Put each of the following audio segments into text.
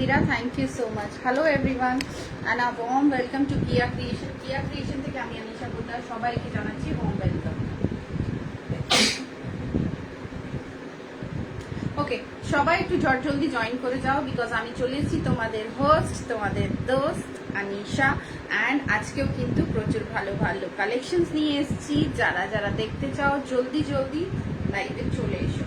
Mira, thank you so much. Hello everyone and a warm welcome to Kia Creation. Kia Creation থেকে আমি আনিশা পোদ্দার সবাইকে জানাচ্ছি warm welcome. ওকে, সবাই একটু জলদি জয়েন করে যাও বিকজ আমি চলে এসেছি তোমাদের হোস্ট, তোমাদের দোস্ত আনিশা, অ্যান্ড আজকেও কিন্তু প্রচুর ভালো ভালো কালেকশনস নিয়ে এসেছি। যারা যারা দেখতে চাও জলদি লাইভে চলে এসো।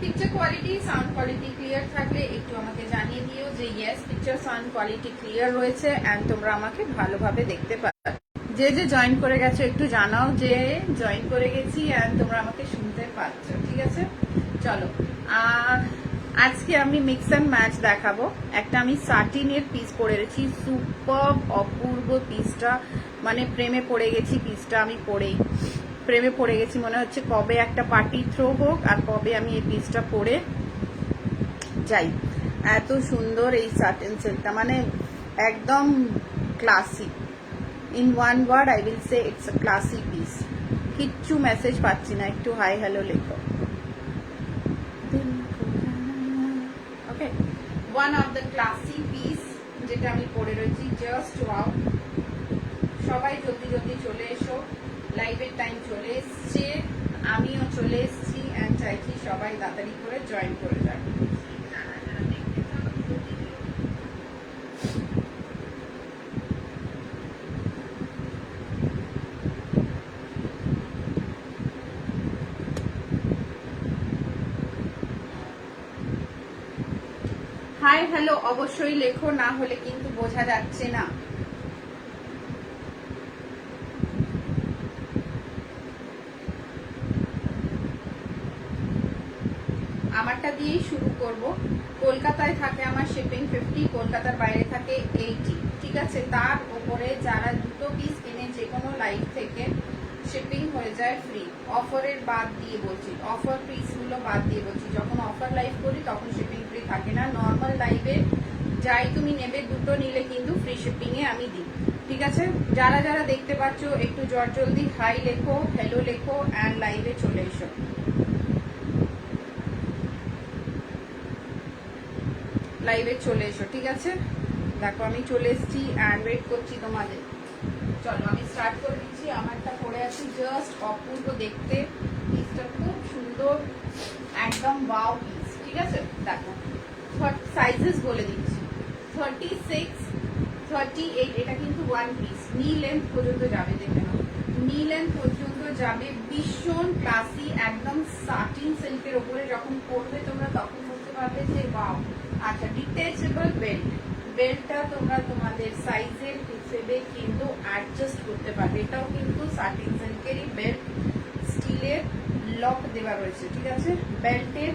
Picture quality, sound quality clear থাকলে একটু আমাকে জানিয়ে দিও যে yes picture sound quality clear রয়েছে অ্যান্ড তোমরা আমাকে ভালোভাবে দেখতে পাচ্ছ। যে যে জয়েন করে গেছো একটু জানাও যে জয়েন করে গেছি অ্যান্ড তোমরা আমাকে শুনতে পাচ্ছ, ঠিক আছে? চলো, আজকে আমি মিক্স অ্যান্ড ম্যাচ দেখাবো। একটা আমি সাটিনের পিস পরে রেখেছি, সুপার অপূর্ব পিসটা, মানে প্রেমে পড়ে গেছি পিসটা। আমি প্রেমে পড়ে গেছি, মনে হচ্ছে কবে একটা পার্টি থ্রো হোক আর কবে আমি এই পিসটা পরে যাই। এত সুন্দর এই সাটিন সিল্কটা, মানে একদম classy. In one word I will say it's a classy piece. কিচ্ছু মেসেজ পাচ্ছি না, একটু হাই হ্যালো লেখো। Okay, one of the classy piece যেটা আমি পরে রয়েছি, জাস্ট ওয়াও। সবাই জলদি চলে এসো, লাইভের টাইম চলে এসছে, আমিও চলে এসছি অ্যান্ড চাইছি সবাই তাড়াতাড়ি করে জয়েন করে যাক। হাই হ্যালো অবশ্যই লেখো, না হলে কিন্তু বোঝা যাচ্ছে না। আমারটা দিয়েই শুরু করব। কলকাতায় থাকে আমার শিপিং 50, কলকাতার বাইরে থাকে 80, ঠিক আছে? তার উপরে যারা দুটো পিস কিনে যে কোনো লাইভ থেকে শিপিং হয়ে যায় ফ্রি। অফারের বাদ দিয়ে বলছি, অফার পিসগুলো বাদ দিয়ে বলছি। যখন অফার লাইভ করি তখন শিপিং ফ্রি থাকে না। নর্মাল লাইভে যাই তুমি নেবে, দুটো নিলে কিন্তু ফ্রি শিপিংয়ে আমি দিই, ঠিক আছে? যারা যারা দেখতে পাচ্ছ একটু জলদি হাই লেখো, হ্যালো লেখো অ্যান্ড লাইভে চলে এসো। লাইভে চলে এসো, ঠিক আছে? দেখো আমি চলে এসেছি অ্যান্ড ওয়েট করছি তোমাদের। চলো আমি স্টার্ট করে দিচ্ছি। আমারটা পরে আছি, জাস্ট অপূর্ব দেখতে, পিসটা খুব সুন্দর, একদম ওয়াও পিস, ঠিক আছে? দেখো সাইজেস বলে দিচ্ছি, 36, 38, এটা কিন্তু ওয়ান পিস, নি লেন্থ পর্যন্ত যাবে, দেখে নাও, নি লেন্থ পর্যন্ত যাবে। ভীষণ ক্লাসি, একদম সাটিন সিল্কের ওপরে যখন পরবে তোমরা তখন বুঝতে পারবে যে ওয়াও। আচ্ছা, ডিটেচেবল বেল্ট, বেল্টটা তোমরা তোমাদের সাইজের হিসেবে কিন্তু অ্যাডজাস্ট করতে পারবে। এটাও কিন্তু সাটিন সিল্কেরই বেল্ট, স্টিলের লক দেওয়া রয়েছে, ঠিক আছে? বেল্টের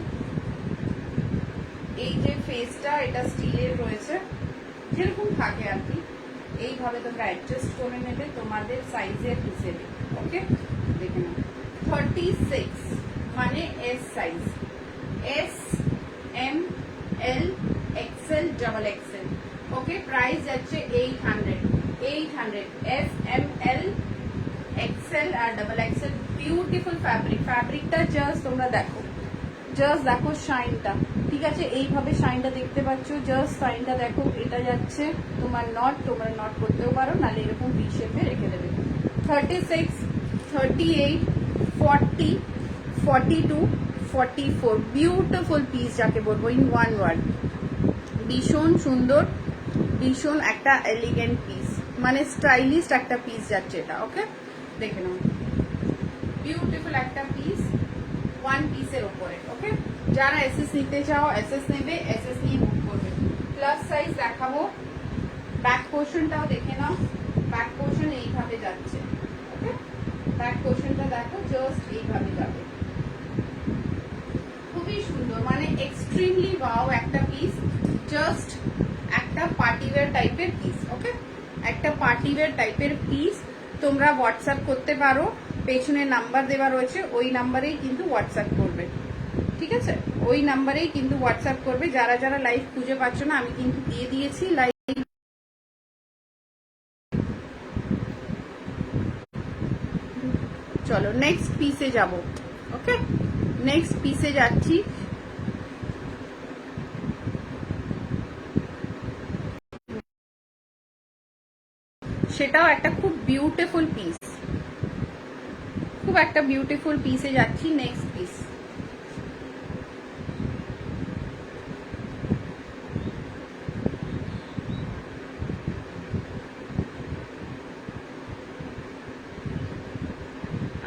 এই যে ফেসটা, এটা স্টিলের রয়েছে, যেরকম থাকে আর কি, এইভাবে তোমরা অ্যাডজাস্ট করে নেবে তোমাদের সাইজের হিসেবে। ওকে, দেখে নাও, 36 মানে এস সাইজ, এস, এম, এল, এক্সেল, ডাবল এক্সেল। ওকে, প্রাইস যাচ্ছে 800, এস, এম, এল, এক্সেল আর ডাবল এক্সেল। বিউটিফুল ফ্যাব্রিকটা জাস্ট তোমরা দেখো, জাস্ট দেখো শাইনটা, ঠিক আছে? এইভাবে শাইনটা দেখতে পাচ্ছ, জাস্ট শাইনটা দেখো। এটা যাচ্ছে তোমার নট, তোমরা নট করতেও পারো, নাহলে এরকম ভি শেপে রেখে দেবে। 36, 38, 40, 42, 44, বিউটিফুল পিস যাকে বলবো, ইন ওয়ান ওয়ার্ড। ভীষণ সুন্দর, ভীষণ একটা এলিগেন্ট পিস, মানে স্টাইলিস্ট একটা পিস যাচ্ছে এটা। ওকে, দেখে নাও, বিউটিফুল একটা পিস, ওয়ান পিসের ওপরে। ওকে, যারা এসএস নিতে চাও এসএস নেবে, এসএস নিয়ে বুক করবে। প্লাস সাইজ দেখাবো, ব্যাক পোর্শনটাও দেখে নাও, ব্যাক পোর্শন এইভাবে যাচ্ছে। ওকে, ব্যাক পোর্শনটা দেখো, জাস্ট এইভাবে যাবে, খুবই সুন্দর, মানে এক্সট্রিমলি ওয়াও একটা পিস, জাস্ট একটা পার্টিওয়্যার টাইপের পিস। ওকে, একটা পার্টিওয়্যার টাইপের পিস। তোমরা হোয়াটসঅ্যাপ করতে পারো, পেছনে নাম্বার দেওয়া রয়েছে, ওই নাম্বারেই কিন্তু হোয়াটসঅ্যাপ করবে, ঠিক আছে? ওই নাম্বারেই কিন্তু হোয়াটসঅ্যাপ করবে। যারা যারা লাইভ খুঁজে পাচ্ছ না, আমি কিন্তু দিয়ে দিয়েছি লাইভ। চলো নেক্সট পিসে যাব। ওকে, নেক্সট পিসে যাচ্ছি। সেটাও একটা খুব বিউটিফুল পিস, খুব একটা বিউটিফুল পিসে যাচ্ছি। নেক্সট পিস,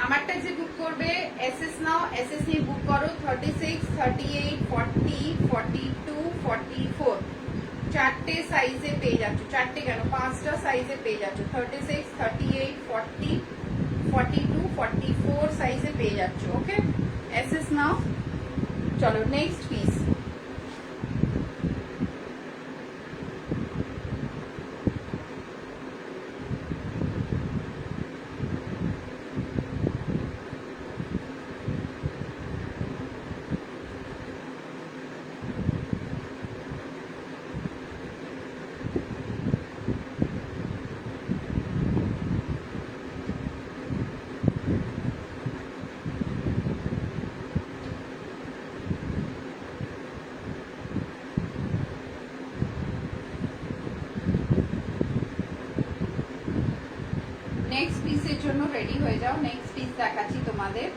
আমারটা যে বুক করবে এসএস নাও, এসএস নিয়ে বুক করো। 36, 38, 40, 42, 44 চারটে সাইজে পেয়ে যাচ্ছ। চারটে কেন, 5টা সাইজে পেয়ে যাচ্ছ। 36, 38, 40, 42, 44 সাইজে পেয়ে যাচ্ছ। ওকে, এসএস নাও। চলো নেক্সট পিস। নেক্সট পিসের জন্য রেডি হয়ে যাও। নেক্সট পিস দেখাচ্ছি তোমাদের।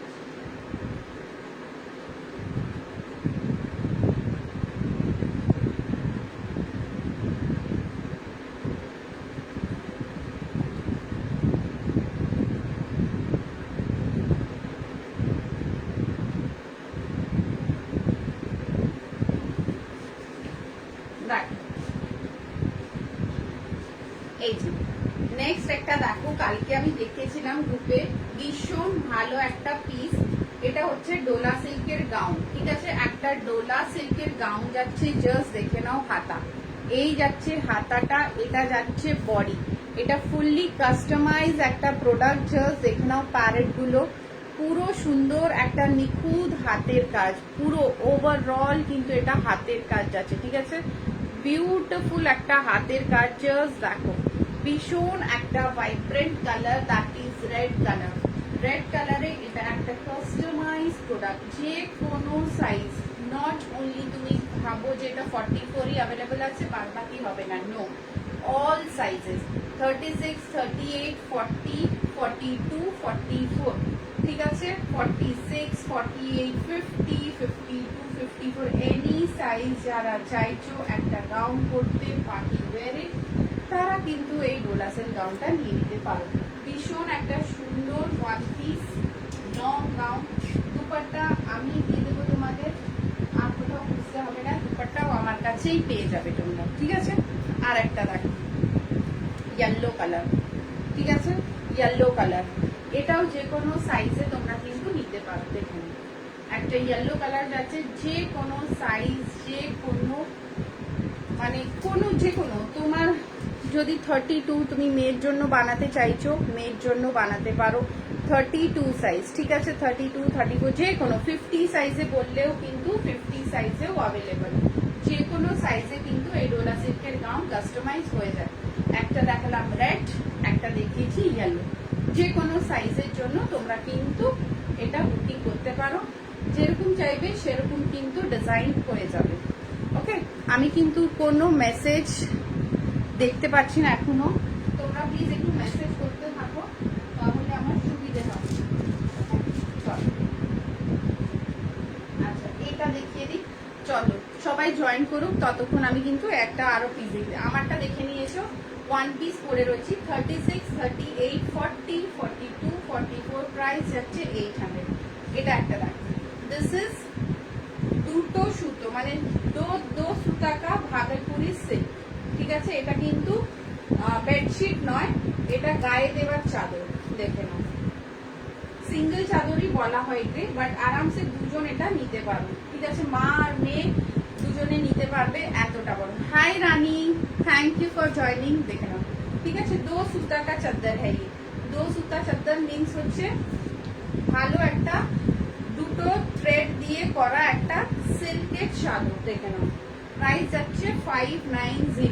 এই যে নেক্সট একটা দেখো, কালকে আমি দেখেছিলাম গ্রুপে, ভীষণ ভালো একটা পিস। এটা হচ্ছে ডোলা সিল্কের গাউন। ঠিক আছে, একটা ডোলা সিল্কের গাউন যাচ্ছে। জাস্ট দেখে নাও হাতা, এই যাচ্ছে হাতাটা, এটা যাচ্ছে বডি। এটা ফুললি কাস্টমাইজ একটা প্রোডাক্ট। জাস্ট দেখে নাও প্যারেট গুলো, পুরো সুন্দর একটা নিখুঁত হাতের কাজ, পুরো ওভারঅল কিন্তু এটা হাতের কাজ যাচ্ছে। ঠিক আছে, বিউটিফুল একটা হাতের কাজ। জাস্ট দেখো, ভীষণ একটা vibrant colour, that is red colour. Red কালারে এটা একটা কাস্টমাইজ প্রোডাক্ট। যে কোনো সাইজ, নট অনলি তুমি ভাবো যে এটা 44ই অ্যাভেলেবল আছে, বাদ বাকি হবে না। No, all sizes, 36, 38, 40, 42, 44। ঠিক আছে, 46, 48, 50, 52, 54, এনি সাইজ যারা চাইছো একটা গাউন করতে পার্টি ওয়্যারে, তারা কিন্তু এই ডোলা সিল্ক গাউনটা নিয়ে নিতে পারো। ভীষণ একটা সুন্দর one piece long gown. Dupatta আমি দিয়ে দেবো তোমাদের, আর কোথাও বুঝতে হবে না, দুপাট্টাও আমার কাছেই পেয়ে যাবে তোমরা। ঠিক আছে, আর একটা দেখো, ইয়েলো কালার। ঠিক আছে, ইয়েলো কালার, এটাও যে কোনো সাইজে তোমরা কিন্তু নিতে পারো। দেখুন একটা ইয়েলো কালার যাচ্ছে, যে কোনো সাইজ, যে কোনো মানে কোনো যে কোনো তোমার যদি 32 তুমি মেয়ের জন্য বানাতে চাইছো, মেয়ের জন্য বানাতে পারো। 32 সাইজ, ঠিক আছে, 32, 34 যে কোনো, 50 সাইজে বললেও কিন্তু 50 সাইজেও অ্যাভেলেবল। যে কোনো সাইজে কিন্তু এই ডোলা সিল্কের গাউন কাস্টমাইজ হয়ে যায়। একটা দেখালাম রেড, একটা দেখিয়েছি ইয়েলো। যে কোনো সাইজের জন্য তোমরা কিন্তু এটা বুকিং করতে পারো, যেরকম চাইবে সেরকম কিন্তু ডিজাইন হয়ে যাবে। ওকে, আমি কিন্তু কোনো মেসেজ দেখতে পাচ্ছি না এখনো, তোমরা প্লিজ একটু মেসেজ করতে থাকো, তাহলে আমার সুবিধে হবে। আচ্ছা, এটা দেখিয়ে দিই। চলো সবাই জয়েন করুক, ততক্ষণ আমি কিন্তু একটা আরো পিস দেখি। আমারটা দেখে নিয়েছো, ওয়ান পিস পরে রয়েছি। 36, 38, 40, 42, 44, প্রাইস যাচ্ছে 800। এটা একটা দেখ, দিস ইজ দুটো সুতো, মানে দো সুতা কা ভাগলপুরি সিল্ক। ঠিক আছে, এটা কিন্তু বেডশিট নয়, এটা গায়ে দেওয়ার চাদর। দেখে নাও, সিঙ্গেল চাদরই বলা হয় একে, বাট আরামসে দুজন এটা নিতে পারবে। ঠিক আছে, মা আর মেয়ে দুজনে নিতে পারবে, এতটা বড়। Hi Rani, thank you for joining. দেখে নাও, ঠিক আছে, দো সুতা কা চাদর হ্যাঁ। দো সুতা চাদর মিন্স হচ্ছে ভালো একটা দুটো থ্রেড দিয়ে করা একটা সিল্কের চাদর। দেখে নাও, প্রাইস যাচ্ছে 590।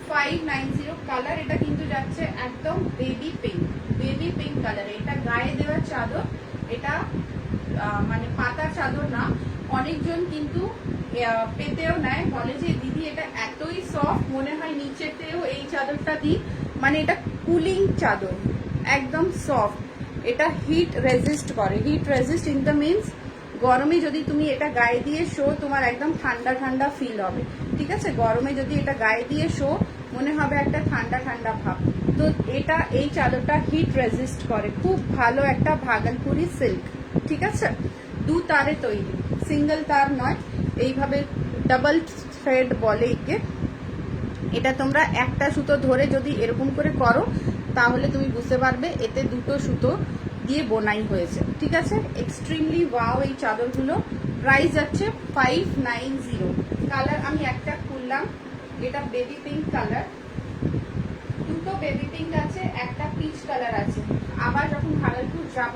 590 কালার, এটা কিন্তু যাচ্ছে একদম baby pink. Baby pink colour, এটা গায়ে দেওয়ার চাদর, এটা মানে পাতার চাদর না। অনেকজন কিন্তু পেতেও নেয়, বলে যে দিদি এটা এতই সফট মনে হয় নিচেতেও এই চাদরটা দিই, মানে এটা কুলিং চাদর, একদম সফট। এটা হিট রেজিস্ট করে, heat resist in the means গরমে যদি তুমি এটা গায়ে দিয়ে শো তোমার একদম ঠান্ডা ঠান্ডা ফিল হবে, ঠিক আছে? গরমে যদি এটা গায়ে দিয়ে শো মনে হবে একটা ঠান্ডা ঠান্ডা ভাব। তো এটা এই চাদরটা হিট রেজিস্ট করে, খুব ভালো একটা ভাগলপুরি সিল্ক, ঠিক আছে? 2 তারে তৈরি, সিঙ্গেল তার নয়, এইভাবে ডাবল থ্রেড বলে একে। এটা তোমরা একটা সুতো ধরে যদি এরকম করে করো তাহলে তুমি বুঝতে পারবে এতে 2টো সুতো দিয়ে বোনাই হয়েছে, ঠিক আছে? এক্সট্রিমলি ওয়াও এই চাদরগুলো। প্রাইস যাচ্ছে 590। কালার আমি একটা খুললাম, এটা বেবি পিঙ্ক কালার, 2টো বেবি পিঙ্ক আছে, একটা পিচ কালার আছে। আবার যখন ভাগলপুর যাব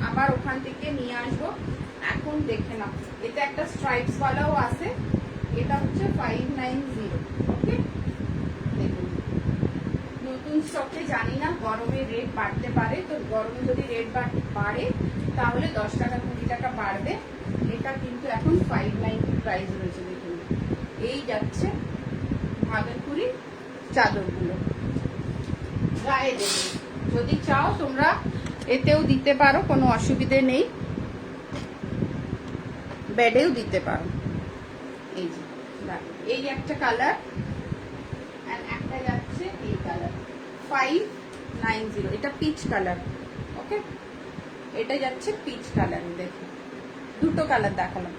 আবার ওখান থেকে নিয়ে আসবো। এখন দেখে নাও, এটা একটা স্ট্রাইপস ওয়ালাও আছে, এটা হচ্ছে 590। ওকে, দেখুন নতুন স্টকে জানি না গরমে রেট বাড়তে পারে, তো গরমে যদি রেট বাড়ে তাহলে 10 টাকা 20 টাকা বাড়বে। এটা কিন্তু এখন 590 প্রাইস রয়েছে। দেখুন এই যাচ্ছে ভাগলপুরি চাদরগুলো, গায়ে দেবে, যদি চাও তোমরা এতেও দিতে পারো, কোনো অসুবিধে নেই, বেডেও দিতে পারো। এই যে এই একটা কালার, একটা যাচ্ছে এই কালার 590, এটা পিচ কালার। ওকে, এটা যাচ্ছে পিচ কালার। দেখুন 2টো কালার দেখালাম,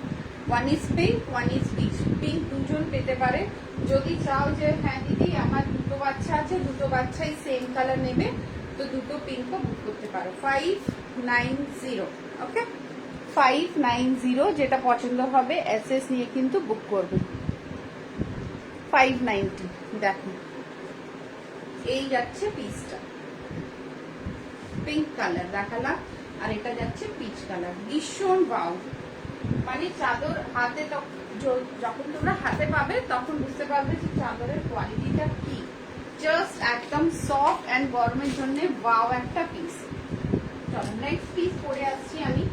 1 is pink 1 is peach. Pink দুজন পেতে পারে, যদি চাও যে হ্যাঁ দিদি আমার 2টো বাচ্চা আছে, 2টো বাচ্চাই সেম কালার নেবে, তো 2টো পিঙ্কও বুক করতে পারো। 590। ওকে, 590, যেটা পছন্দ হবে এসএস নিয়ে কিন্তু বুক করবে। 590। দেখো এই যাচ্ছে পিসটা, পিঙ্ক কালার দেখালাম, আর এটা যাচ্ছে পিচ কালার, ভীষণ ওয়াও। মানে চাদর হাতে যখন তোমরা হাতে পাবে তখন বুঝতে পারবে যে চাদরের কোয়ালিটিটা কি, জাস্ট একদম সফট অ্যান্ড গরমের জন্য ওয়াও একটা পিস। চলো নেক্সট পিস পরে আসছি আমি।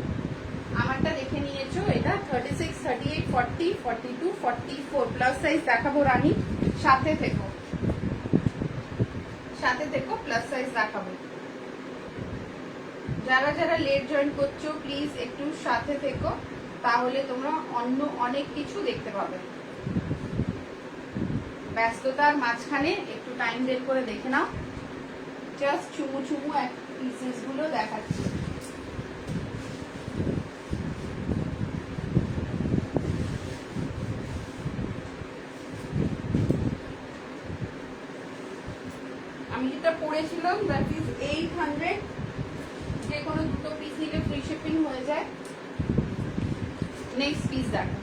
আমারটা দেখে নিয়েছো, এটা 36, 38, 40, 42, 44 প্লাস সাইজ দেখাবো রানী, সাথে থেকো প্লাস সাইজ দেখাবো। যারা যারা লেট জয়েন করছো প্লিজ একটু সাথে থেকো, তাহলে তোমরা অন্য অনেক কিছু দেখতে পাবে। ব্যস্ততার মাঝখানে একটু টাইম বের করে দেখে নাও। জাস্ট চুমু চুমু এক পিসেস গুলো দেখাচ্ছি। আমি যেটা পড়েছিলাম দ্যাট ইজ 800, যে কোনো 2টো পিস নিলে ফ্রি শিপিং হয়ে যায়। নেক্সট পিস দেখো,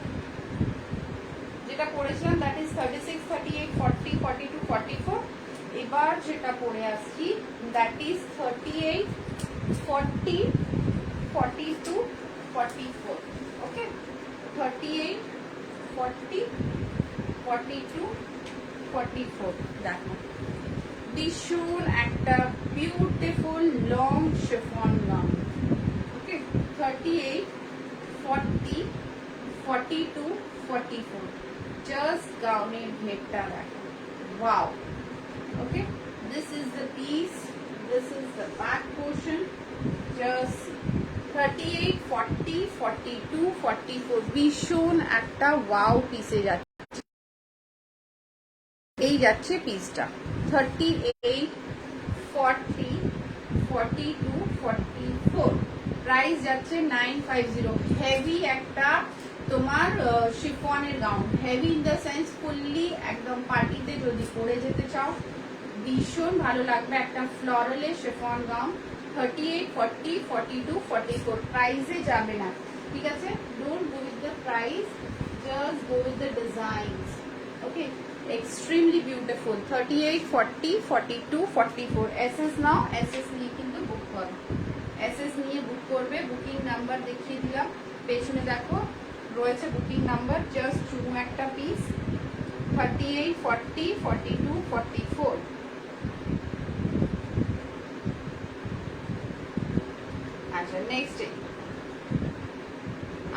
যেটা পড়েছিলাম দ্যাট ইজ 36, 38, 40, 42, 44। এবার যেটা পড়ে আসছি দ্যাট ইজ 38, 40, 42, 44। ওকে, 38, 40, 42, 44। দেখো ভীষণ একটা বিউটিফুল লং শিফন গাউন। ওকে, 38, 40, 42, 44। জাস্ট গাউনের ঘেরটা দেখো, wow. Okay, this is the piece, this is the back portion, just 38, 40, 42, 44। ভীষণ একটা ওয়াও পিসে যাচ্ছে। এই যাচ্ছে পিসটা 38, 40, 42, 44। প্রাইস যাচ্ছে 950। হেভি একটা তোমার শিফনের gown, heavy in the sense fully একদম পার্টিতে যদি পরে যেতে চাও ভীষণ ভালো লাগবে। একটা ফ্লোরালে শিফন গাউন 38, 40, 42, 44। প্রাইসে যাবে না, ঠিক আছে? Don't go with the price, just go with the designs. Okay, extremely beautiful। 38, 40, 42, 44। SS now, SS নিয়ে কিন্তু বুক করো, এসএস নিয়ে বুক করবে। বুকিং নাম্বার দেখিয়ে দিলাম, পেছনে দেখো রয়েছে বুকিং নাম্বার। জাস্ট চুমু একটা পিস, 38, 40, 42, 44। আচ্ছা নেক্সট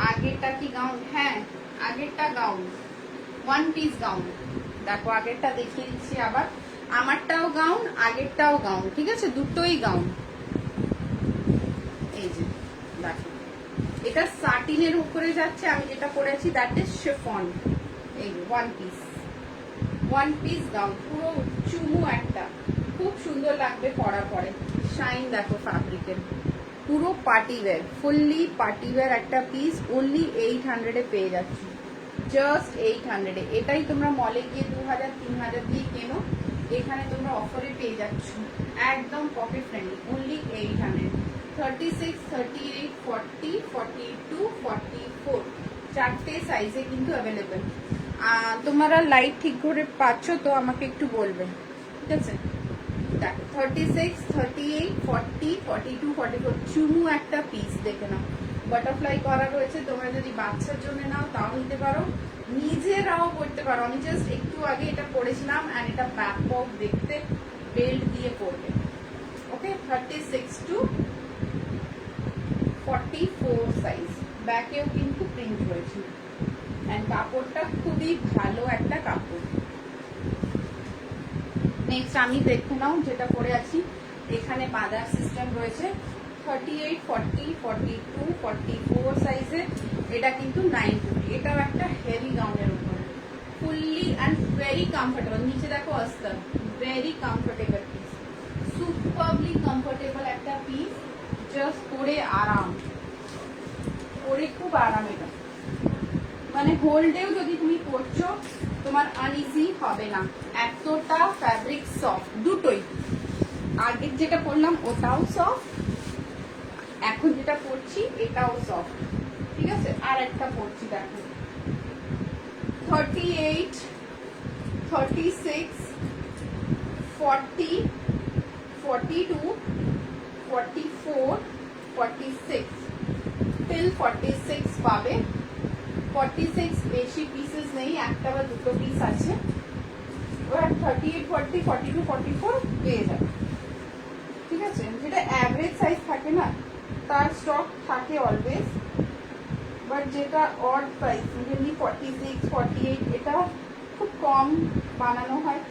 আগেরটা কি গাউন? হ্যাঁ আগেরটা গাউন, ওয়ান পিস গাউন। দেখো আগেরটা দেখিয়ে দিচ্ছি আবার, আমারটাও গাউন আগেরটাও গাউন, ঠিক আছে দুটোই গাউন। এই যে দেখো এটা সাটিনের উপরে যাচ্ছে, আমি যেটা পরেছি দ্যাট ইজ শিফন। এই ওয়ান পিস গাউন, পুরো চুমু একটা, খুব সুন্দর লাগবে পরার পরে। শাইন দেখো ফ্যাব্রিকের, পুরো party wear, fully party wear একটা পিস, অনলি 800 পেয়ে যাচ্ছি, জাস্ট 800। এটাই তোমরা মলে গিয়ে 2000-3000 দিয়ে কেনো, এখানে তোমরা অফারে পেয়ে যাচ্ছ, একদম পকেট ফ্রেন্ডলি, অনলি 800। 36, 38, 40, 42, 44 চারটে সাইজে কিন্তু অ্যাভেলেবেল। তোমরা লাইট ঠিক করে পাচ্ছ তো আমাকে একটু বলবে, ঠিক আছে? 36, 38, 40, 42, 44 চুমু একটা পিস দেখে নাও, বাটারফ্লাই করা রয়েছে। তোমরা যদি বাচ্চার জন্য নাও তাও নিতে পারো, নিজেরাও পড়তে পারো। আমি জাস্ট একটু আগে এটা পরেছিলাম, অ্যান্ড এটা ব্যাপক দেখতে, বেল্ট দিয়ে পরবে। ওকে 36 to 44 সাইজ, ব্যাকেও কিন্তু প্রিন্ট রয়েছে, অ্যান্ড কাপড়টা খুবই ভালো একটা কাপড়। নেক্সট আমি দেখে নাও যেটা পরে আছি, এখানে বাঁধার সিস্টেম রয়েছে 38, 40, 42, 44 সাইজে, এটা কিন্তু 950। এটাও একটা হেভি গাউনের উপরে, ফুললি অ্যান্ড ভেরি কমফোর্টেবল। নিচে দেখো অস্তর, ভেরি কমফোর্টেবল পিস, সুপারলি কমফোর্টেবল একটা পিস, জাস্ট পরে আরাম, পরে খুব আরাম। এটা মানে হোল্ডেও যদি তুমি পরছো তোমার আনইজি হবে না, এতটা ফ্যাব্রিক সফট। দুটোই, আগের যেটা পরলাম ওটাও সফট, এখন যেটা পরছি এটাও সফট, ঠিক আছে? আর একটা পরছি দেখো 38, 36, 40, 42, 44, 46 till 46 পাবে। 46 বেশি পিসেস নেই, একটা বা দুটো পিস আছে। ওরা 38, 40, 42, 44 পেয়ে যাবে, ঠিক আছে? যেটা অ্যাভারেজ সাইজ থাকে না তার স্টক থাকে অলওয়েজ, বাট যেটা অড প্রাইস যেমনি 46, 48 এটা খুব কম বানানো হয়,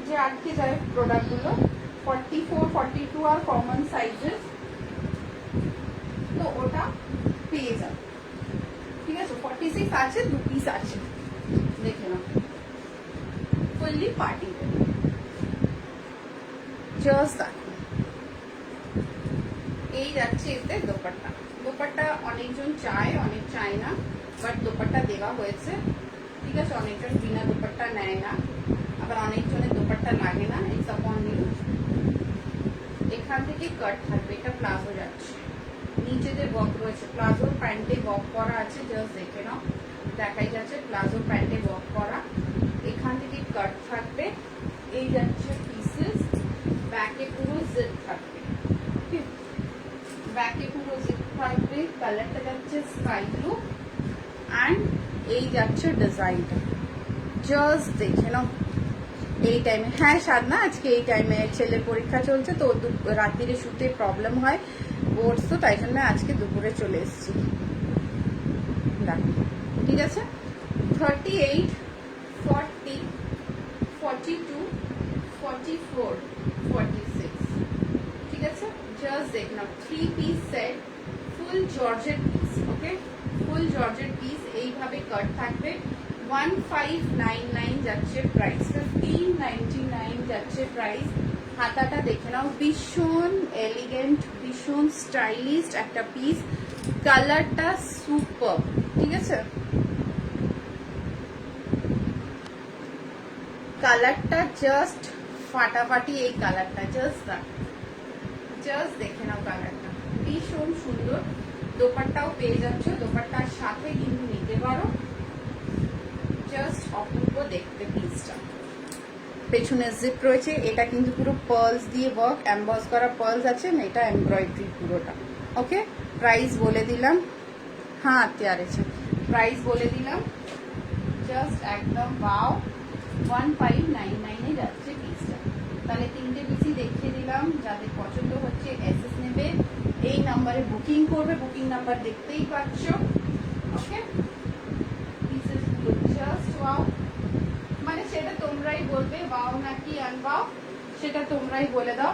যে আটকে যায় প্রোডাক্টগুলো। 44, 42 আর কমন সাইজেস, তো ওটা পেয়ে যাবে, ঠিক আছে? 46 আছে, দু পিস আছে, দেখে নাও, ফুললি পার্টি জাস্ট। এই যাচ্ছে এতে দোপাট্টা। দোপাট্টা অনেকজন চায়, অনেক চায় না, বাট দোপাট্টা দেওয়া হয়েছে, ঠিক আছে? অনেকজন বিনা দোপাট্টা নেয় না, আবার অনেকজনের দোপাট্টা লাগে না। ইটস আপন ইউ। এখান থেকে কাট থাকবে, এটা প্লাজো যাচ্ছে, নিচেতে ওয়ার্ক রয়েছে, প্লাজো প্যান্টে ওয়ার্ক করা আছে, জাস্ট দেখে নাও, দেখাই যাচ্ছে প্লাজো প্যান্টে ওয়ার্ক করা। এখান থেকে কাট থাকবে, এই যাচ্ছে পিসেস, ব্যাকে পুরো জিপ থাকবে, ব্যাকে পুরো জিপ থাকবে, কালারটা যাচ্ছে স্কাই ব্লু, অ্যান্ড এই যাচ্ছে ডিজাইনটা, জাস্ট দেখে নাও। এই টাইমে, হ্যাঁ সাধনা আজকে এই টাইমে ছেলের পরীক্ষা চলছে তো, রাত্রিরে শুতে প্রবলেম হয়, বোর্ডস তো, তাই জন্য আজকে দুপুরে চলে এসেছি। দেখো ঠিক আছে, 38, 40, 42, 44, 46, ঠিক আছে? জাস্ট দেখ নাও, 3 পিস সেট, ফুল জর্জেট পিস। ওকে, ফুল জর্জেট পিস, এইভাবে কাট থাকবে। 1599 যাচ্ছে প্রাইস, 1599 যাচ্ছে প্রাইস। হাতাটা দেখে নাও, ভীষণ এলিগেন্ট, ভীষণ স্টাইলিশ একটা পিস, কালারটা সুপার, ঠিক আছে? কালারটা জাস্ট ফাটাফাটি, এই কালারটা জাস্ট দেখে নাও, কালারটা ভীষণ সুন্দর। দোপাট্টাও পেয়ে যাচ্ছ, দোপাট্টার সাথে কিন্তু নিতে পারো, জাস্ট অপূর্ব দেখতে পিসটা। পেছনে জিপ রয়েছে, এটা কিন্তু পুরো পার্লস দিয়ে ওয়ার্ক, এমবস করা পার্লস আছে, এটা এমব্রয়ডারি পুরোটা। ওকে, প্রাইস বলে দিলাম, হ্যাঁ তৈরি আছে, প্রাইস বলে দিলাম, জাস্ট একদম ওয়াও, 1599 এ যাচ্ছে পিসটা। তাহলে তিনটে পিসই দেখিয়ে দিলাম, যাদের পছন্দ হচ্ছে এসএস নেবে, এই নাম্বারে বুকিং করবে, বুকিং নাম্বার দেখতেই পাচ্ছ। ওকে, পিসেস জাস্ট ওয়াও, মানে সেটা তোমরাই বলবে ওয়াও নাকি আনওয়াও, সেটা তোমরাই বলে দাও।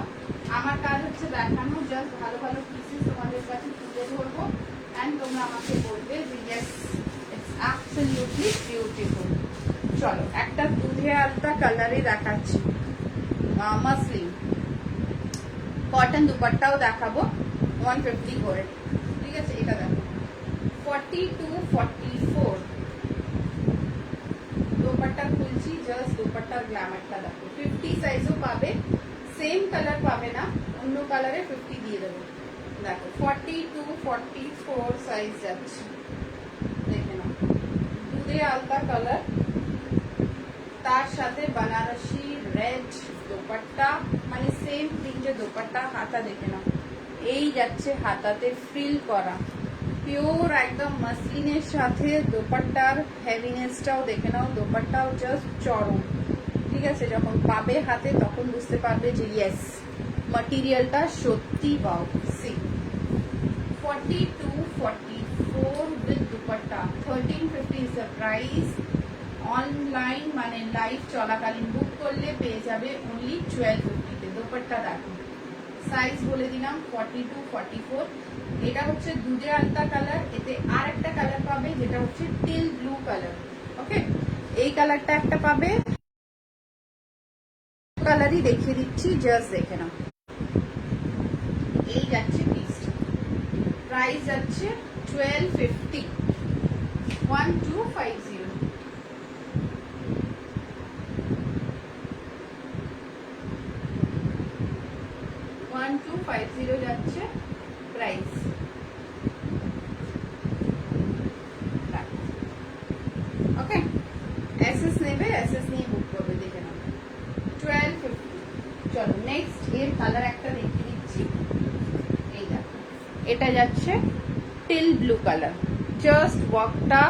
আমার কাজ হচ্ছে দেখানো, জাস্ট ভালো ভালো পিসেস তোমাদের কাছে তুলে ধরবো অ্যান্ড তোমরা আমাকে বলবে যে ইয়েস ইটস অ্যাবসলিউটলি বিউটিফুল। চলো একটা দুধে আলতা কালারে দেখাচ্ছি, মাসলিন কটন দুপাট্টাও দেখাবো 150 করে, ঠিক আছে। এটা দেখো 42-44 দোপাট্টা খুলছি, জাস্ট দোপাট্টার গ্ল্যামারটা দেখো। 50 সাইজও পাবে, সেম কালার পাবে না, অন্য কালারে 50 দিয়ে দেবো। দেখো 42-44 সাইজ যাচ্ছে, দেখে নাও। দুধে আলতা কালার, তার সাথে বানারসি রেড দোপাট্টা, মানে সেম প্রিন্টে দোপাট্টা। হাতা দেখে নাও, এই যাচ্ছে হাতাতে ফ্রিল করা, পিওর একদম মাসলিনের সাথে দোপাট্টার হেভিনেসটাও দেখে নাও। দোপাট্টাও জাস্ট চরম, ঠিক আছে। যখন পাবে হাতে তখন বুঝতে পারবে যে ইয়েস মাটেরিয়ালটা সত্যি পাও। সি 42-44 উইথ দুপাট্টা, 1350 ইজ দ্য প্রাইস। অনলাইন মানে লাইভ চলাকালীন বুক করলে পেয়ে যাবে অনলি 1250-তে। দোপাট্টা দেখো, সাইজ বলে দিলাম 42-44। এটা হচ্ছে দুধে আলতা কালার, এতে আর একটা কালার পাবে যেটা হচ্ছে টিল ব্লু কালার। ওকে, এই কালারটা একটা পাবে, কালারই দেখিয়ে দিচ্ছি, জাস্ট দেখে নাও। এই যাচ্ছে পিস, প্রাইস যাচ্ছে 1250, 1250। যাচ্ছে প্রাইস। ওকে, এসএস নেবে, এসএস নিয়ে বুক করবে, দেখে নাও 1250। চলো নেক্সট এর কালার একটা দেখিয়ে দিচ্ছি, এই দেখো। এটা যাচ্ছে টিল ব্লু কালার, জাস্ট ওয়ার্কটা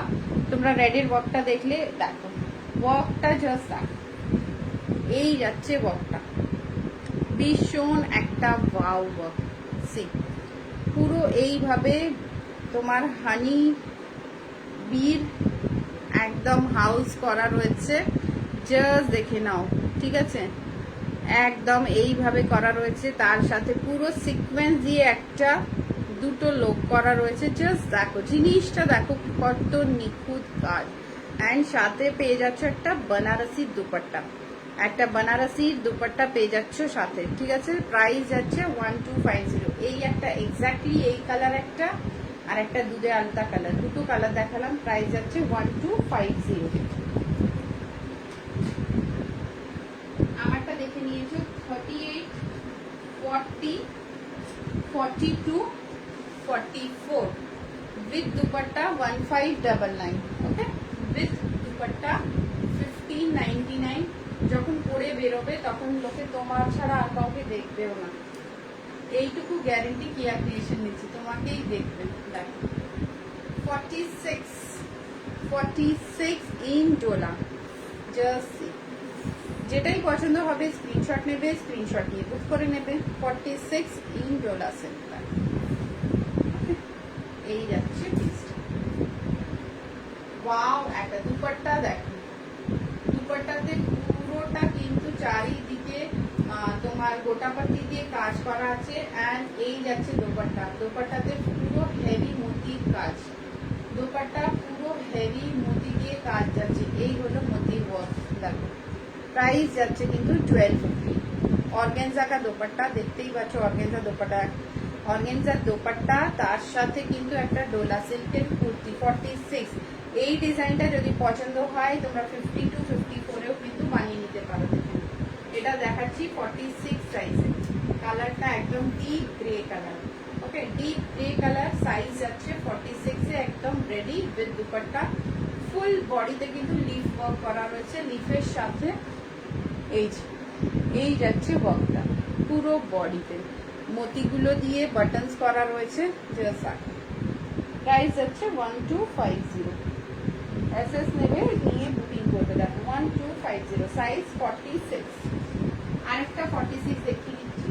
তোমরা রেডের ওয়ার্কটা দেখলে দেখো, ওয়ার্কটা জাস্ট দেখো, এই যাচ্ছে ওয়ার্কটা, ভীষণ একটা ওয়াও ওয়ার্ক। সি পুরো এইভাবে তোমার হানি বীর একদম হাউস করা রয়েছে, জাস্ট দেখে নাও, ঠিক আছে। একদম এইভাবে করা রয়েছে, তার সাথে পুরো সিকোয়েন্স দিয়ে একটা দুটো লোক করা রয়েছে, জাস্ট দেখো জিনিসটা দেখো কত নিখুঁত কাজ। অ্যান্ড সাথে পেয়ে যাচ্ছ একটা বানারসি দুপাট্টা, একটা বানারসির দুপাট্টা পেয়ে যাচ্ছ সাথে, ঠিক আছে। প্রাইস যাচ্ছে 1250। এই একটা এক্স্যাক্টলি এই কালার একটা, আর একটা দুধে আলতা কালার, দুটো কালার দেখালাম, প্রাইস যাচ্ছে 1250। আমারটা দেখে নিয়েছো 38, 40, 42, 44 with dupatta 1599। Okay, with dupatta 1599। যখন পরে বেরোবে তখন লোকে তোমার ছাড়া আর কাউকে দেখবেও না, এইটুকু গ্যারেন্টি কিয়া ক্রিয়েশন নিচ্ছি, তোমাকেই দেখবে। দেখো 46 ইন ডোলা, জাস্ট যেটাই পছন্দ হবে স্ক্রিনশট নেবে, স্ক্রিনশট নিয়ে বুক করে নেবে। 46 ইন ডোলা সেন্টার, এই যাচ্ছে পিসটা। ওয়াও, একটা দুপাট্টা দেখো, দুপাট্টাতে পুরোটা কিন্তু চারিদিকে তোমার গোটাপাতি দিয়ে কাজ করা আছে। অ্যান্ড এই যাচ্ছে দোপাট্টা, দোপাট্টাতে পুরো হেভি মতির কাজ, দোপাট্টা পুরো হেভি মতি দিয়ে কাজ যাচ্ছে। এই হলো মতির ওয়ার্ক, দেখো। প্রাইস যাচ্ছে কিন্তু 1250। অর্গেনজা কা দোপাট্টা দেখতেই পাচ্ছ, অর্গেনজা দোপাট্টা, অর্গেনজার দোপাট্টা, তার সাথে কিন্তু একটা ডোলা সিল্কের কুর্তি 46। এই ডিজাইনটা যদি পছন্দ হয় তোমরা 52-54-এও কিন্তু বানিয়ে নিতে পারো। এটা দেখাচ্ছি 46 সাইজে, কালারটা একদম ডিপ গ্রে কালার। ওকে, ডিপ গ্রে কালার, সাইজ যাচ্ছে 46-এ, একদম রেডি উইথ দুপাট্টা। ফুল বডিতে কিন্তু লিফ ওয়ার্ক করা রয়েছে, লিফের সাথে এই যাচ্ছে ওয়ার্কটা পুরো বডিতে, মতিগুলো দিয়ে বাটনস করা রয়েছে। প্রাইস যাচ্ছে 1250। এসএস নেবে, নিয়ে বুকিং করবে। দেখো 1250, সাইজ 46। আরেকটা 46 দেখিয়ে দিচ্ছি,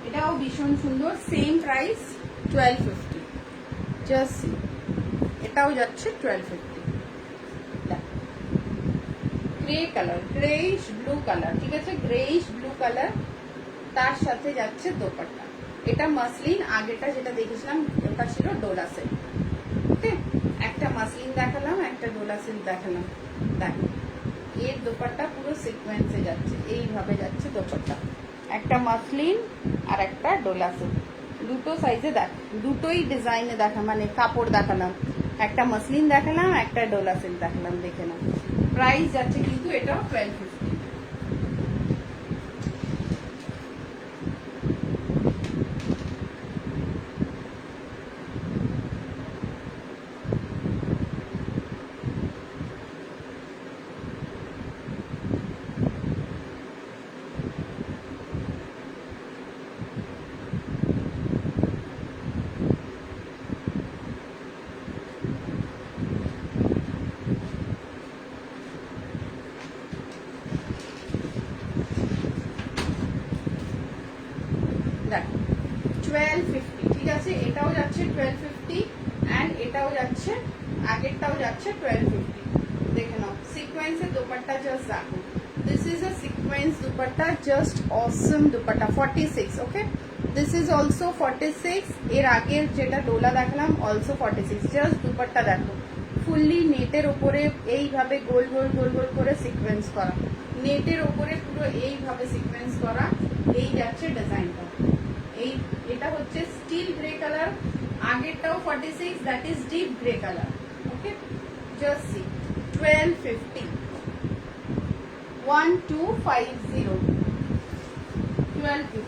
এটা এটাও ভীষণ সুন্দর, সেম প্রাইস 1250। জাস্ট সি, এটাও যাচ্ছে 1250। Grey colour, greyish blue colour, ঠিক আছে, গ্রেইশ ব্লু কালার, তার সাথে যাচ্ছে দোপাট্টা। এটা মাসলিন, আগেটা যেটা দেখেছিলাম ওটা ছিল ডোলা সিল্ক। ওকে, একটা মাসলিন দেখালাম, একটা ডোলা সিল্ক দেখালাম। দেখো এর দোপাট্টা পুরো সিকোয়েন্সে যাচ্ছে, এইভাবে যাচ্ছে দোপাট্টা। একটা মাসলিন আর একটা ডোলা সিল্ক, দুটো সাইজে দেখ, দুটোই ডিজাইনে দেখা, মানে কাপড় দেখালাম, একটা মাসলিন দেখালাম, একটা ডোলা সিল্ক দেখালাম। দেখে নাও প্রাইস যাচ্ছে কিন্তু এটাও 1250। দেখো 1250, ঠিক আছে, এটাও যাচ্ছে 1250 অ্যান্ড এটাও যাচ্ছে, আগেরটাও যাচ্ছে 1250। দেখে নাও সিকোয়েন্সের দোপাট্টা জাস্ট দেখো, this is a sequence dupatta, just Assam dupatta. 46, okay, this is also 46। এর আগের যেটা ডোলা দেখালাম অলসো 46। জাস্ট দুপাট্টা দেখো, ফুললি নেটের ওপরে এইভাবে গোল গোল গোল গোল করে সিকোয়েন্স করা, নেটের ওপরে পুরো এইভাবে সিকোয়েন্স করা। এই যাচ্ছে ডিজাইনটা, এই এটা হচ্ছে স্টিল গ্রে কালার, আগেরটাও 46, that is deep grey colour. Okay, just see 1250, 1250, 1250।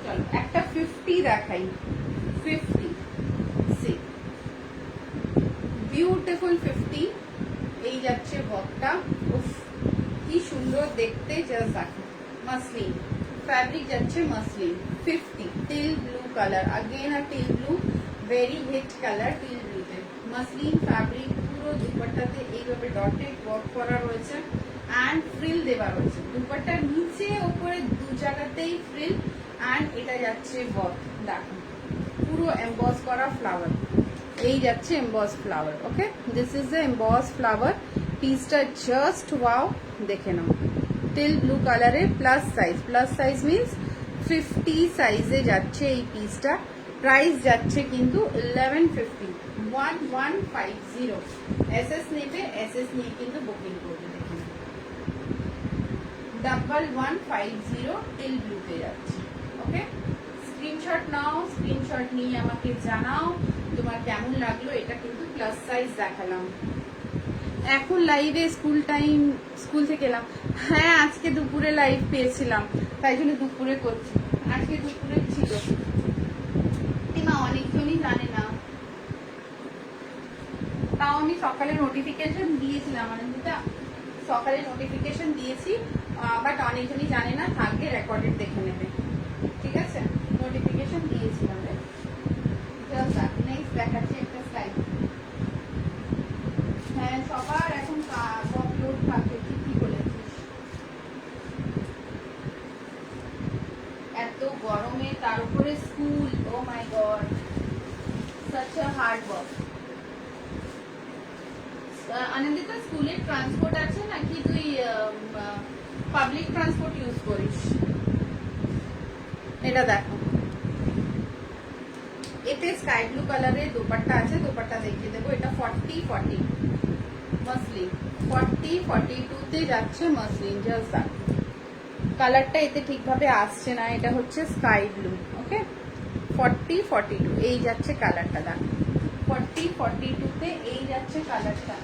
চলো একটা 50 দেখাই, 50, সি বিউটিফুল 50। এই যাচ্ছে বকটা, উফ কি সুন্দর দেখতে, জাস্ট দেখো, মাসলিন ফ্যাব্রিক যাচ্ছে muslin. 50, teal blue colour, again a teal blue, very hit colour teal ব্লুতে। মাসলিন ফ্যাব্রিক, পুরো দুপাট্টাতে এইভাবে ডটেড ওয়ার্ক করা রয়েছে অ্যান্ড ফ্রিল দেওয়া রয়েছে, দুপাট্টার নিচে ওপরে দু জায়গাতেই ফ্রিল অ্যান্ড এটা যাচ্ছে ওয়ার্ক। দেখো পুরো এমবস করা ফ্লাওয়ার, এই যাচ্ছে emboss flower. Okay, this is the emboss flower পিসটা, জাস্ট ওয়াও। দেখে নাও টিল ব্লু কালারে, plus size, plus size means 50 সাইজে যাচ্ছে এই পিসটা। প্রাইস যাচ্ছে কিন্তু 1150, 1150। এসএস নেবে, এসএস নিয়ে কিন্তু বুকিং করবে। দেখে নাও 1150 টিল ব্লুতে যাচ্ছে। ওকে, স্ক্রিনশট নাও, স্ক্রিনশট নিয়ে আমাকে জানাও তোমার কেমন লাগলো। এটা কিন্তু প্লাস সাইজ দেখালাম। এখন লাইভে স্কুল থেকে এলাম। হ্যাঁ, আজকে দুপুরে লাইভ পেয়েছিলাম, তাই জন্য দুপুরে করছি, আজকে দুপুরে ছিল। মা অনেকজনই জানে না, তাও আমি সকালে নোটিফিকেশন দিয়েছিলাম, আনন্দিতা সকালে নোটিফিকেশন দিয়েছি, বাট অনেকজনই জানে না, থাকবে রেকর্ডেড দেখে নেবে, ঠিক আছে, নোটিফিকেশন দিয়েছিলাম। নেক্সট দেখাচ্ছি একটা স্টাইল। হ্যাঁ, সবার এখন লোড থাকে, ঠিকই বলেছিস। এত গরমে তার উপরে school, oh my god, such a hard work. Anandita স্কুলের ট্রান্সপোর্ট আছে নাকি তুই পাবলিক ট্রান্সপোর্ট ইউজ করিস? এটা দেখো, এতে স্কাই ব্লু কালারের দোপাট্টা আছে, দোপাট্টা দেখিয়ে দেবো। এটা 40 মাসলিন, 40-42 তে যাচ্ছে মাসলিন। জাস্ট কালারটা এতে ঠিকভাবে আসছে না, এটা হচ্ছে স্কাই ব্লু। ওকে, 40-42 এই যাচ্ছে কালারটা। দেখো 40-42 তে এই যাচ্ছে কালারটা,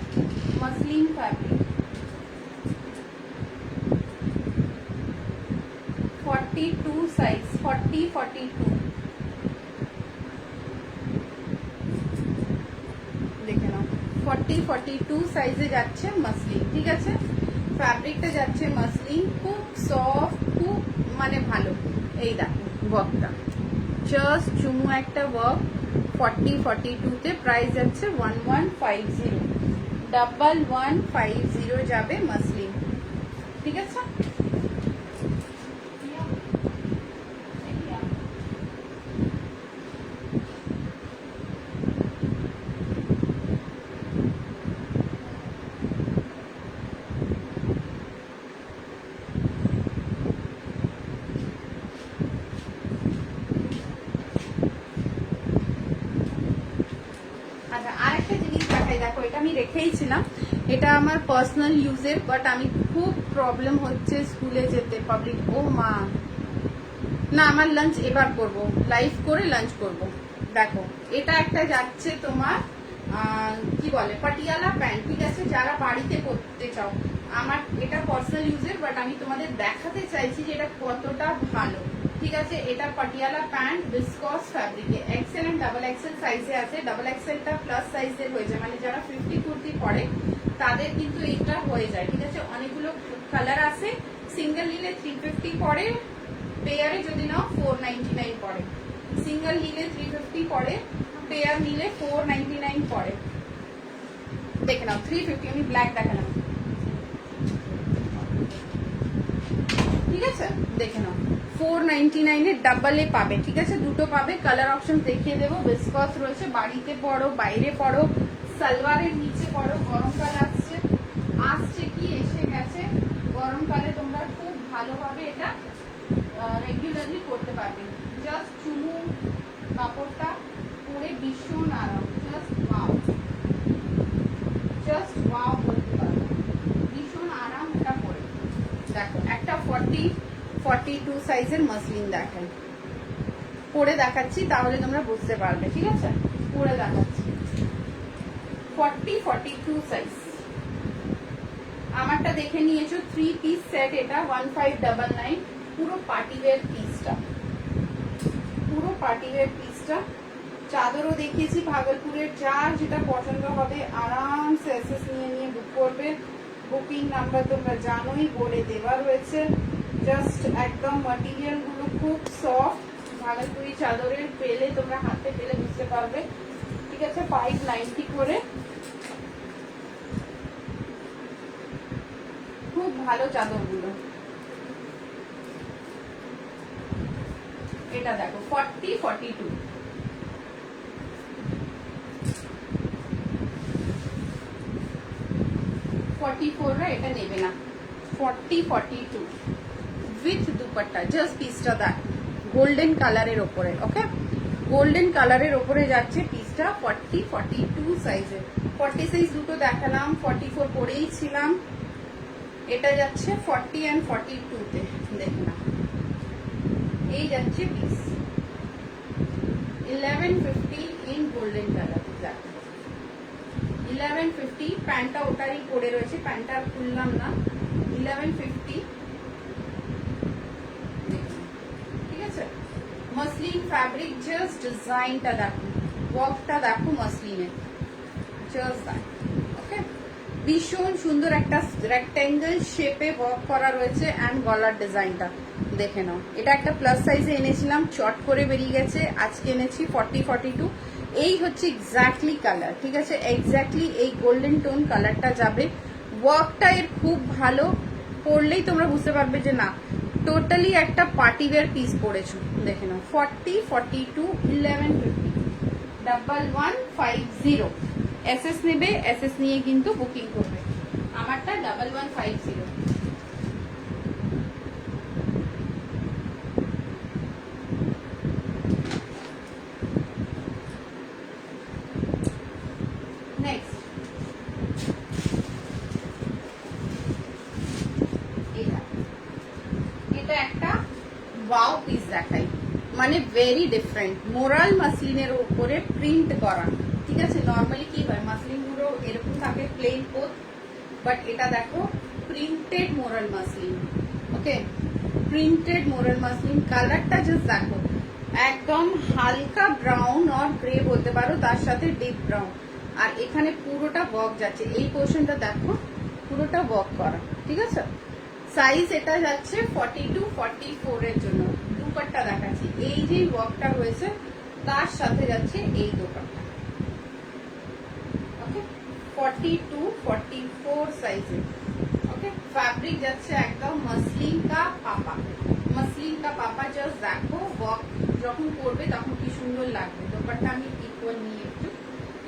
মাসলিন ফ্যাব্রিক। 42 সাইজ, 40-42 দেখে নাও, 40-42 সাইজে যাচ্ছে মাসলিন, ঠিক আছে। ফ্যাব্রিকটা যাচ্ছে মাসলিন, খুব সফট, খুব মানে ভালো। এই দেখো ওয়ার্কটা, জাস্ট চুমু একটা ওয়ার্ক। 40-42 তে প্রাইস যাচ্ছে 1150, 1150 যাবে মাসলিন, ঠিক আছে। আচ্ছা, আরেকটা জিনিস দেখাই, দেখো এটা আমি রেখেই ছিলাম, এটা আমার পার্সোনাল ইউজের, বাট আমি খুব প্রবলেম হচ্ছে স্কুলে যেতে পাবলিক। ও মা, না আমার লাঞ্চ এবার করব, লাইভ করে লাঞ্চ করব। দেখো এটা একটা যাচ্ছে তোমার কি বলে পাটিয়ালা প্যান্ট, ঠিক আছে, যারা বাড়িতে পরতে চাও। আমার এটা পার্সোনাল ইউজের, বাট আমি তোমাদের দেখাতে চাইছি যে এটা কতটা ভালো, ঠিক আছে। এটা পাটিয়ালা প্যান্ট ভিসকস ফ্যাব্রিকে, এক্সেল এন্ড ডাবল এক্সেল সাইজে আছে। ডাবল এক্সেলটা প্লাস সাইজের হয়েছে, মানে যারা 50 কুর্তি পরে তাদের কিন্তু এটা হয়ে যায়, ঠিক আছে। অনেকগুলো কালার আছে, সিঙ্গেল নিলে 350 পড়ে, পেয়ারে যদি নাও 499 পড়ে। সিঙ্গেল নিলে 350 পড়ে, পেয়ার নিলে 499 পড়ে। দেখে নাও 350, আমি ব্ল্যাক দেখালাম, ঠিক আছে, দেখে নাও 499 এর ডাবলে পাবে, ঠিক আছে, দুটো পাবে। কালার অপশন দেখিয়ে দেবো। ভিসকস রয়েছে, বাড়িতে পড়ো, বাইরে পড়ো, সালোয়ারের নিচে পড়ো। গরমকাল আসছে, আসছে কি এসে গেছে, গরমকালে তোমরা খুব ভালোভাবে এটা রেগুলারলি করতে পারবে। জাস্ট চুমু কাপড়টা পরে ভীষণ আরাম, জাস্ট ওয়াও বলতে পারবো, ভীষণ আরাম এটা পরে। দেখো একটা 42 সাইজের মাসলিন দেখাই, পরে দেখাচ্ছি, তাহলে তোমরা বুঝতে পারবে, ঠিক আছে। পরে দেখাচ্ছি 42 সাইজ। আমারটা দেখে নিয়েছো 3 পিস সেট, এটা 1599, পুরো পার্টিওয়্যার পিসটা, পুরো পার্টিওয়্যার পিসটা। চাদরও দেখিয়েছি ভাগলপুরের, যার যেটা পছন্দ হবে আরামসে এসএস নিয়ে বুক করবে। বুকিং নাম্বার তোমরা জানোই, বলে দেওয়া রয়েছে। জাস্ট একদম ম্যাটেরিয়াল গুলো খুব সফট, ভাগলপুরি চাদরের পেলে তোমরা হাতে পেলে বুঝতে পারবে, ঠিক আছে। 590 করে, খুব ভালো চাদরগুলো। এটা দেখো 42 44 এটা নেবে না, 42 উইথ দুপাট্টা। জাস্ট পিসটা দেখ, গোল্ডেন কালারের ওপরে, ওকে, গোল্ডেন কালারের ওপরে যাচ্ছে পিসটা। 42 সাইজের, 40 সাইজ দুটো দেখালাম, 44 পরেই ছিলাম। এটা যাচ্ছে 40 and 42 তে, দেখে না, এই যাচ্ছে পিস 1150 ইন গোল্ডেন কালার। 1150, প্যান্টটা ওটারই পরে রয়েছে, প্যান্টটা আর খুললাম না। 1150, ঠিক আছে। মসলিন ফ্যাব্রিক, জাস্ট ডিজাইনটা দেখো, ওয়ার্কটা দেখো মসলিনের, জাস্ট দ্যাট, ওকে। ভীষণ সুন্দর একটা রেক্ট্যাঙ্গেল শেপে ওয়ার্ক করা রয়েছে, অ্যান্ড গলার ডিজাইনটা দেখে নাও। এটা একটা প্লাস সাইজে এনেছিলাম, চট করে বেরিয়ে গেছে, আজকে এনেছি 42। এই হচ্ছে এক্স্যাক্টলি কালার, ঠিক আছে, এক্স্যাক্টলি এই গোল্ডেন টোন কালারটা যাবে। ওয়ার্কটা এর খুব ভালো, পরলেই তোমরা বুঝতে পারবে যে না টোটালি একটা পার্টিওয়্যার পিস পরেছো। দেখে নাও 42 1150 1150। এসএস নেবে, এসএস নিয়ে কিন্তু বুকিং করবে। আমারটা 1150। নেক্সট এটা একটা ওয়াও পিস দেখাই, মানে ভেরি ডিফারেন্ট, মোরাল মাসলিনের উপরে প্রিন্ট করা, ঠিক আছে। নর্মালি কি হয়, মাসলিন গুলো এরকম থাকে প্লেন কোট, বাট এটা দেখো প্রিন্টেড মোরাল মাসলিন, ওকে, প্রিন্টেড মোরাল মাসলিন। কালারটা জাস্ট দেখো, একদম হালকা ব্রাউন আর গ্রে বলতে পারো, তার সাথে ডিপ ব্রাউন, আর এখানে পুরোটা ওয়ার্ক যাচ্ছে, এই পোর্শনটা দেখো পুরোটা ওয়ার্ক করা, ঠিক আছে। সাইজ এটা যাচ্ছে 42 44 এর জন্য। দুপাট্টা দেখাচ্ছি, এই যে ওয়ার্কটা রয়েছে তার সাথে যাচ্ছে এই দুপাট্টা, ওকে, 42 44 সাইজে, ওকে। ফ্যাব্রিক যাচ্ছে একদম মসলিন কা পাপা, মসলিন কা পাপা। জাস্ট দেখো ওয়ার্ক যখন করবে তখন কি সুন্দর লাগবে। দোপাট্টা আমি ইকুয়াল নিয়ে একটু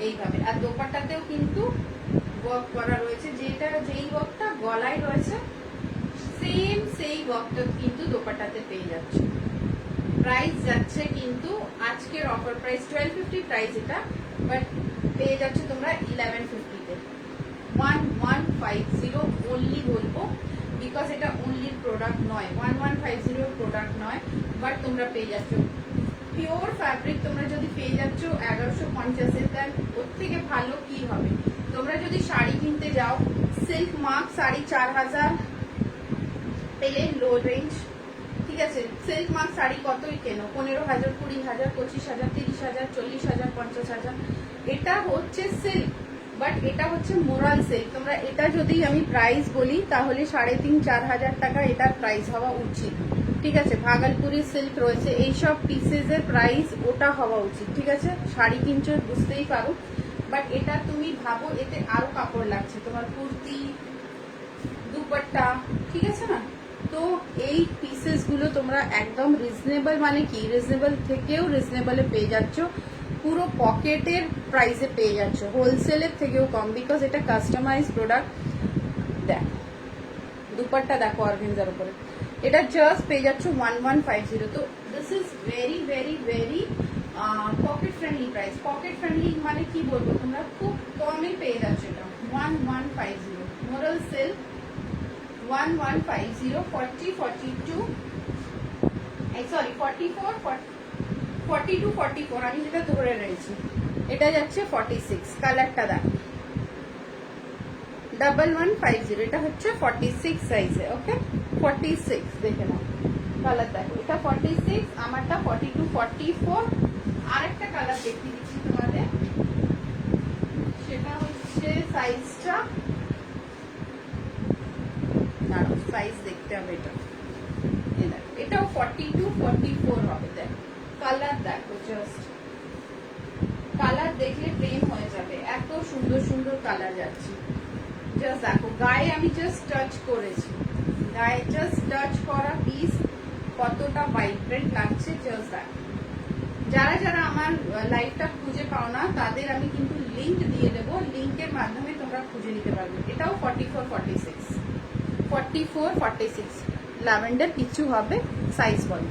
এইভাবে, আর দোপাট্টাতেও কিন্তু ওয়ার্ক করা রয়েছে, যেটা যেই ওয়ার্কটা গলায় রয়েছে সেম সেই ওয়ার্কটা কিন্তু দোপাট্টাতে পেয়ে যাচ্ছে। প্রাইস যাচ্ছে কিন্তু আজকের অফার প্রাইস 1250 প্রাইস এটা, বাট পেয়ে যাচ্ছ তোমরা 1150 তে। 1150 অনলি বলবো, বিকজ এটা অনলি প্রোডাক্ট নয়, 1150 প্রোডাক্ট নয়, বাট তোমরা পেয়ে যাচ্ছ পিওর ফ্যাব্রিক। তোমরা যদি পেয়ে যাচ্ছ 1150 দেন ওর থেকে ভালো কি হবে। তোমরা যদি শাড়ি কিনতে যাও, সিল্ক মার্ক শাড়ি 4000 পেলে লো রেঞ্জ, ঠিক আছে। সিল্ক মার্ক শাড়ি কতই কেন, 15,000, 20,000, 25,000, 30,000, 40,000, 50,000। এটা হচ্ছে সিল্ক, বাট এটা হচ্ছে মোরাল সিল্ক। তোমরা এটা যদি আমি প্রাইস বলি তাহলে 3,500-4,000 টাকা এটার প্রাইস হওয়া উচিত, ঠিক আছে। ভাগলপুরি সিল্ক রয়েছে, এইসব পিসেস এর প্রাইস ওটা হওয়া উচিত, ঠিক আছে। শাড়ি কিনছো বুঝতেই পারো, বাট এটা তুমি ভাবো এতে আরো কাপড় লাগছে, তোমার কুর্তি, দুপাট্টা, ঠিক আছে না। তো এই পিসেস গুলো তোমরা একদম রিজনেবল, মানে কি রিজনেবল থেকেও রিজনেবলে পেয়ে যাচ্ছ, পুরো পকেটের প্রাইসে পেয়ে যাচ্ছ, হোলসেলের থেকেও কম, বিকজ এটা কাস্টমাইজ প্রোডাক্ট। দেখো দুপাট্টা দেখো অর্গেনজার উপরে, এটা জাস্ট পেয়ে যাচ্ছ 1150। তো this is very very very pocket friendly price. Pocket friendly মানে কি বলবো, তোমরা খুব কমে পেয়ে যাচ্ছ এটা 1150। মোরাল সিল্ক 1150, 40, 42, সরি 44, 42, 44, আমি যেটা ধরে রয়েছি। এটা যাচ্ছে 46, কালারটা দেখো 1150, এটা হচ্ছে 46 সাইজে, ওকে 46 দেখে নাও, কালার দেখো, এটা 46, আমারটা 42, 44। আরেকটা কালার দেখিয়ে দিচ্ছি তোমাদের, সেটা হচ্ছে সাইজটা, সাইজ দেখতে হবে, এটাও 42, 44 হবে। দেখো কালার দেখো, জাস্ট কালার দেখলে প্রেম হয়ে যাবে, এত সুন্দর সুন্দর কালার যাচ্ছে। জাস্ট দেখো গায়ে আমি জাস্ট টাচ করেছি, গায়ে জাস্ট টাচ করা পিস কতটা ভাইব্রেন্ট লাগছে, জাস্ট দেখো। যারা যারা আমার লাইভটা খুঁজে পাও না তাদের আমি কিন্তু লিংক দিয়ে দেবো, লিংকের মাধ্যমে তোমরা খুঁজে নিতে পারবে। এটাও 44, 46, 44, 46 ল্যাভেন্ডার কিছু হবে, সাইজ বলো,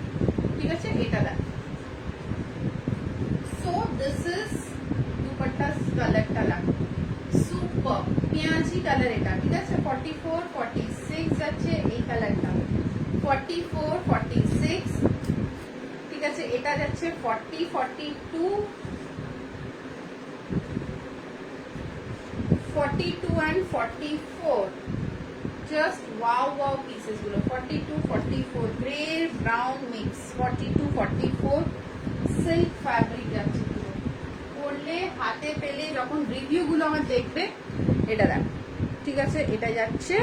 ঠিক আছে। এটা দেখ, সো দিস ইজ দুপাট্টা, কালারটা লাগবে সুপার পেঁয়াজি কালার এটা, ঠিক আছে। 44, 46 যাচ্ছে এই কালারটা, 44, 46, ঠিক আছে। এটা যাচ্ছে 40, 42, 42 and 44, just wow wow pieces গুলো। 42, 44 grey brown mix, 42, 44 silk fabric যাচ্ছে পুরো, পরলে হাতে পেলে যখন রিভিউ গুলো আমার দেখবে, এটা দেখ, ঠিক আছে। এটা যাচ্ছে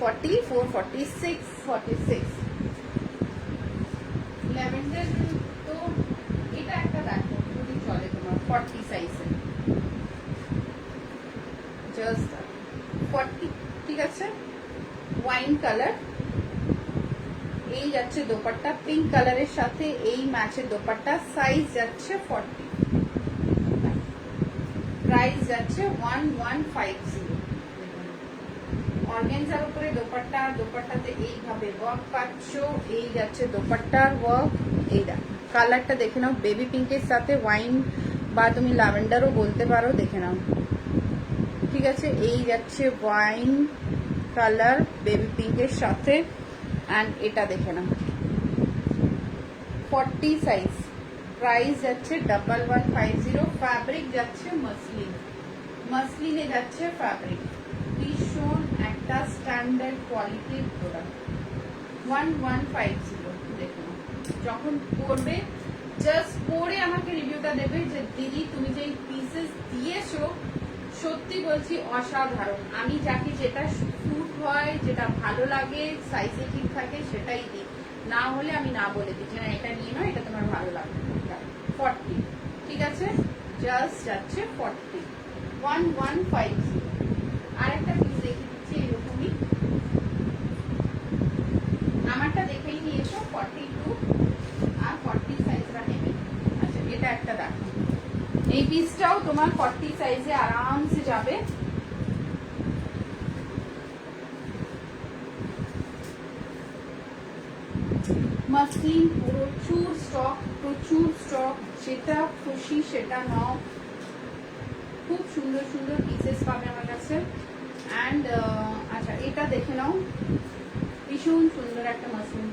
44, 46, 46 ল্যাভেন্ডার। তো এটা একটা দেখো যদি চলে তোমার 40 সাইজের, জাস্ট 40, ঠিক আছে। ওয়াইন কালার, এই যাচ্ছে দোপাট্টা পিঙ্ক কালারের সাথে, এই ম্যাচের দোপাট্টা, সাইজ যাচ্ছে 40, প্রাইস যাচ্ছে 1150। অর্গানজার উপরে দোপাট্টা, দোপাট্টাতে এইভাবে ওয়ার্ক পাচ্ছ, এই যাচ্ছে দোপাট্টার ওয়ার্ক। এই দেখ কালারটা দেখে নাও, বেবি পিঙ্কের সাথে ওয়াইন বা তুমি ল্যাভেন্ডারও বলতে পারো, দেখে নাও, ঠিক আছে। এই যাচ্ছে ওয়াইন কালার বেবি পিঙ্কের সাথে, অ্যান্ড এটা দেখে নাও 40 সাইজ, প্রাইস যাচ্ছে 1150। ফ্যাব্রিক যাচ্ছে মসলিন, মসলিনে যাচ্ছে ফ্যাব্রিক, ভীষণ একটা স্ট্যান্ডার্ড কোয়ালিটির প্রোডাক্ট। 1150 দেখুন, যখন পরবে জাস্ট পরে আমাকে রিভিউটা দেবে যে দিদি তুমি যে পিসেস দিয়েছো সত্যি বলছি অসাধারণ। আমি যাকে যেটা স্যুট হয়, যেটা ভালো লাগে, সাইজে ঠিক থাকে সেটাই দিই, না হলে আমি না বলে দিই যে না এটা নিয়ে নাও, এটা তোমার ভালো লাগবে। 40, ঠিক আছে, জাস্ট যাচ্ছে 40, 1150। আরেকটা পিস দেখে দিচ্ছি এরকমই, আমারটা দেখেই নিয়েছো 42 আর 40 সাইজটা নেবে। আচ্ছা এটা একটা দেখো, এই পিসটাও তোমার 40 সাইজে আরামসে যাবে। মাসলিন প্রচুর স্টক, যেটা খুশি সেটা নাও। খুব সুন্দর সুন্দর পিসেস পাবে আমার কাছে। অ্যান্ড আচ্ছা এটা দেখে নাও, ভীষণ সুন্দর একটা মাসলিন।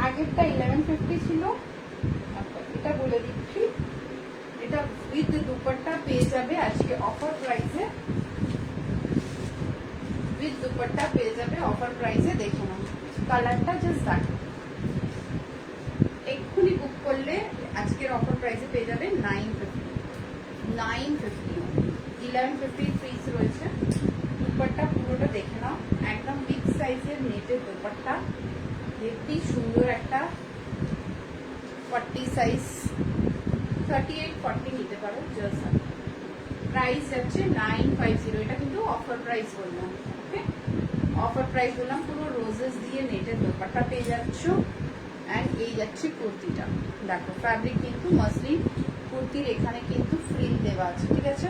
আগেরটা 1150 ছিল, আচ্ছা এটা বলে দিচ্ছি, এটা উইথ দুপাট্টা পেয়ে যাবে আজকে অফার প্রাইসে, উইথ দুপাট্টা পেয়ে যাবে অফার প্রাইসে। দেখে নাও কালারটা জাস্ট দেখো, এক্ষুনি বুক করলে আজকের অফার প্রাইসে পেয়ে যাবে 950 1150 পিস রয়েছে। দুপাট্টা পুরোটা দেখে নাও, একদম বিগ সাইজের নেটের দুপাট্টা, হেভি সুন্দর একটা 40 সাইজ, 38-40 নিতে পারো। জাস্ট প্রাইস যাচ্ছে 950, এটা কিন্তু অফার প্রাইস বললাম, ওকে অফার প্রাইস বললাম। পুরো রোজেস দিয়ে নেটের দোপাট্টা পেয়ে যাচ্ছ। অ্যান্ড এই যাচ্ছে কুর্তিটা, দেখো ফ্যাব্রিক কিন্তু মাসলিন, কুর্তির এখানে কিন্তু ফ্রিল দেওয়া আছে, ঠিক আছে।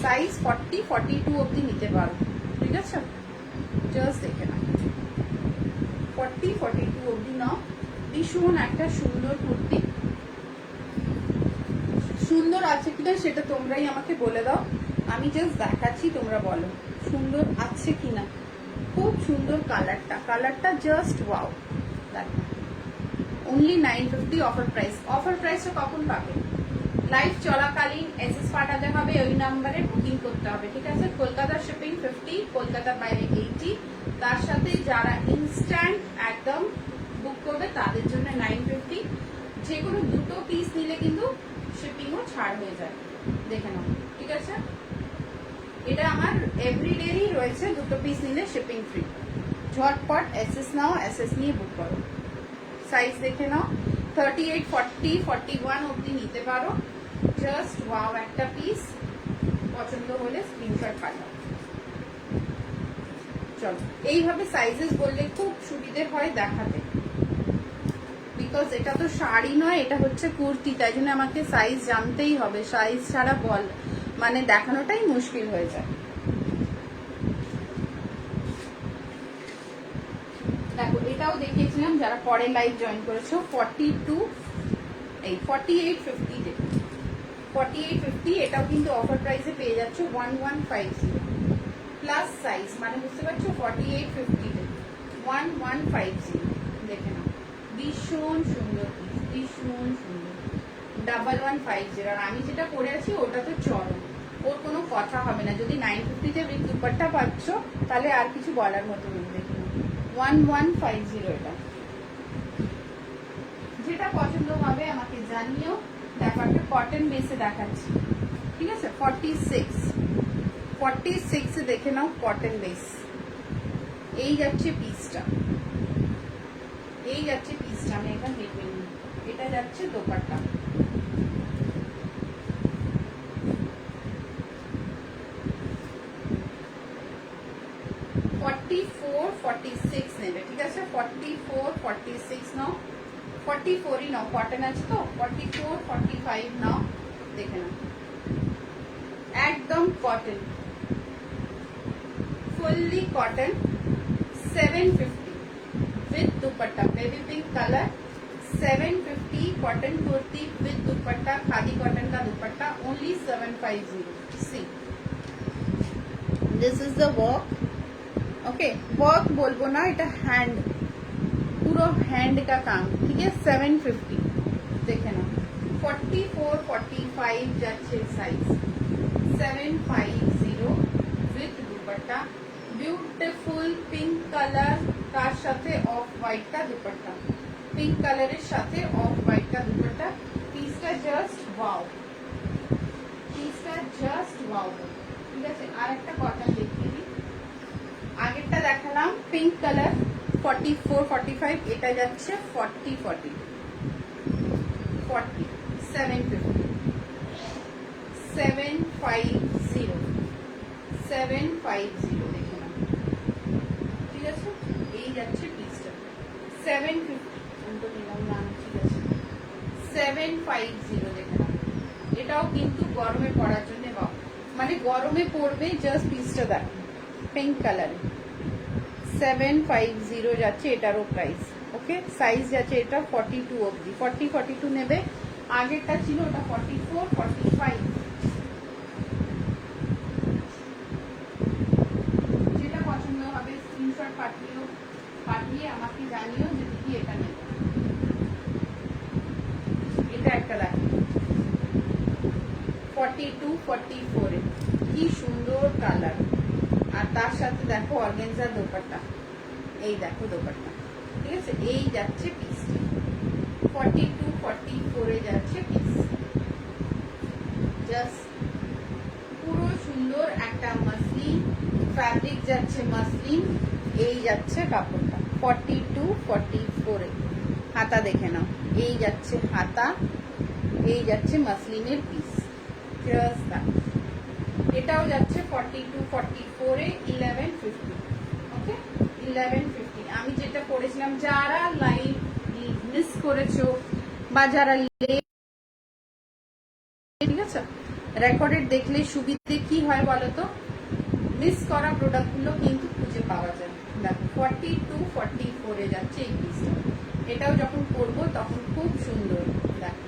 সাইজ 40-42 অবধি নিতে পারো, ঠিক আছে। জাস্ট দেখে না 40-42 অবধি নাও। ভীষণ একটা সুন্দর কুর্তি, সুন্দর আছে কিনা সেটা তোমরাই আমাকে বলে দাও, আমি জাস্ট দেখাচ্ছি, তোমরা বলো সুন্দর আছে কিনা। খুব সুন্দর কালারটা, কালারটা জাস্ট ওয়াও। দেখো অনলি 950 অফার প্রাইস। অফার প্রাইসটা কখন পাবে? লাইভ চলাকালীন এসএস পাঠাতে হবে, ওই নাম্বারে বুকিং করতে হবে, ঠিক আছে। কলকাতার শিপিং 50, কলকাতার বাইরে 80, তার সাথে যারা ইনস্ট্যান্ট একদম বুক করবে তাদের জন্য 950। যে কোনো দুটো পিস নিলে কিন্তু শিপিংও ছাড় হয়ে যায়, দেখে নাও, ঠিক আছে। এটা আমার এভরিডেরই রয়েছে, দুটো পিস নিলে শিপিং ফ্রি। ঝটপট এসএস নাও, এসএস নিয়ে বুক করো। সাইজ দেখে নাও, 38-40-41 অবধি নিতে পারো। জাস্ট ওয়াও একটা পিস, পছন্দ হলে স্ক্রিনশট পাঠাও। চলো এইভাবে সাইজেস বললে খুব সুবিধে হয় দেখাতে, বিকজ এটা তো শাড়ি নয়, এটা হচ্ছে কুর্তি, তাই জন্য আমাকে সাইজ জানতেই হবে, সাইজ ছাড়া বল মানে দেখানোটাই মুশকিল হয়ে যায়। দেখো এটাও দেখিয়েছিলাম যারা পরে লাইভ জয়েন করেছো, 4850 4850, এটাও কিন্তু অফার প্রাইসে পেয়ে যাচ্ছ 1150 প্লাস সাইজ, মানে বুঝতে পারছো 4850 1150। দেখে নাও ভীষণ সুন্দর, ভীষণ সুন্দর 1150। আর আমি যেটা পরে আছি ওটা তো চরম, ওর কোনো কথা হবে না। যদি 950-তে উইথ দুপাট্টা পাচ্ছ তাহলে আর কিছু বলার মতো নেই। দেখে নাও 1150, এটা যেটা পছন্দ হবে আমাকে জানিও। দেখো একটা কটন বেসে দেখাচ্ছি, ঠিক আছে। 46 দেখে নাও কটন বেস। এই যাচ্ছে পিসটা, এই যাচ্ছে পিসটা, আমি এটা দেখে নিই। এটা যাচ্ছে দোপাট্টা, নেবে, ঠিক আছে। 44-46 নাও, 44ই নাও, কটন আছে তো 44-45 নাও। দেখে নাও একদম cotton, fully cotton, 750 with dupatta, baby pink colour, 750 cotton kurti with dupatta, khadi cotton का दुपट्टा, only 750। See, this is the work, okay, work बोलबो ना, এটা हैंड, পুরো हैंड का काम, ठीक है। 750 देखे ना, 44-45 যাচ্ছে size, 750 with dupatta, beautiful pink colour, তার সাথে অফ হোয়াইট কা দুপাট্টা, পিঙ্ক কালারের সাথে অফ হোয়াইট কা দুপাট্টা। পিসটা জাস্ট ওয়াও, পিসটা জাস্ট ওয়াও, ঠিক আছে। আর একটা কটন দেখিয়ে দিই, আগেরটা দেখালাম পিঙ্ক কালার 44-45, এটা যাচ্ছে 40-40, 750 750 দেখে নাও, ঠিক আছে। এই যাচ্ছে পিসটা 750, আমি তো নিলাম না, ঠিক আছে 750 দেখে নাও। এটাও কিন্তু গরমে পরার জন্য, মানে গরমে পড়বে, জাস্ট পিসটা দেখো পিঙ্ক কালার, 750 যাচ্ছে এটারও প্রাইস, ওকে। সাইজ যাচ্ছে এটা 42 অবধি, 40-42 নেবে, আগেরটা ছিল ওটা 44, 45। যেটা পছন্দ হবে স্ক্রিনশট পাঠিয়ে আমাকে জানিও যে দিদি এটা নেবে। এটা একটা দেখো 42, 44 এ কি সুন্দর কালার, আর তার সাথে দেখো অর্গানজা দোপাট্টা। এই দেখো দোপাট্টা, ঠিক আছে? এই যাচ্ছে পিস 42, 44 এ যাচ্ছে পিস। জাস্ট পুরো সুন্দর একটা মাসলিন ফ্যাব্রিক যাচ্ছে, মাসলিন। এই যাচ্ছে কাপড়টা 42, 44 এ। হাতা দেখে নাও, এই যাচ্ছে হাতা, এই যাচ্ছে মাসলিনের পিস। জাস্ট এটাও যাচ্ছে 42, 44 এ 1150। ওকে, 1150। আমি যেটা পড়েছিলাম, যারা লাইভ মিস করেছো বা যারা ঠিক আছে রেকর্ডেড দেখলে সুবিধে কি হয় বলো তো, মিস করা প্রোডাক্টগুলো কিন্তু খুঁজে পাওয়া যায়। দেখো 42, 44 এ যাচ্ছে এই পিসটা। এটাও যখন পরবো তখন খুব সুন্দর। দেখো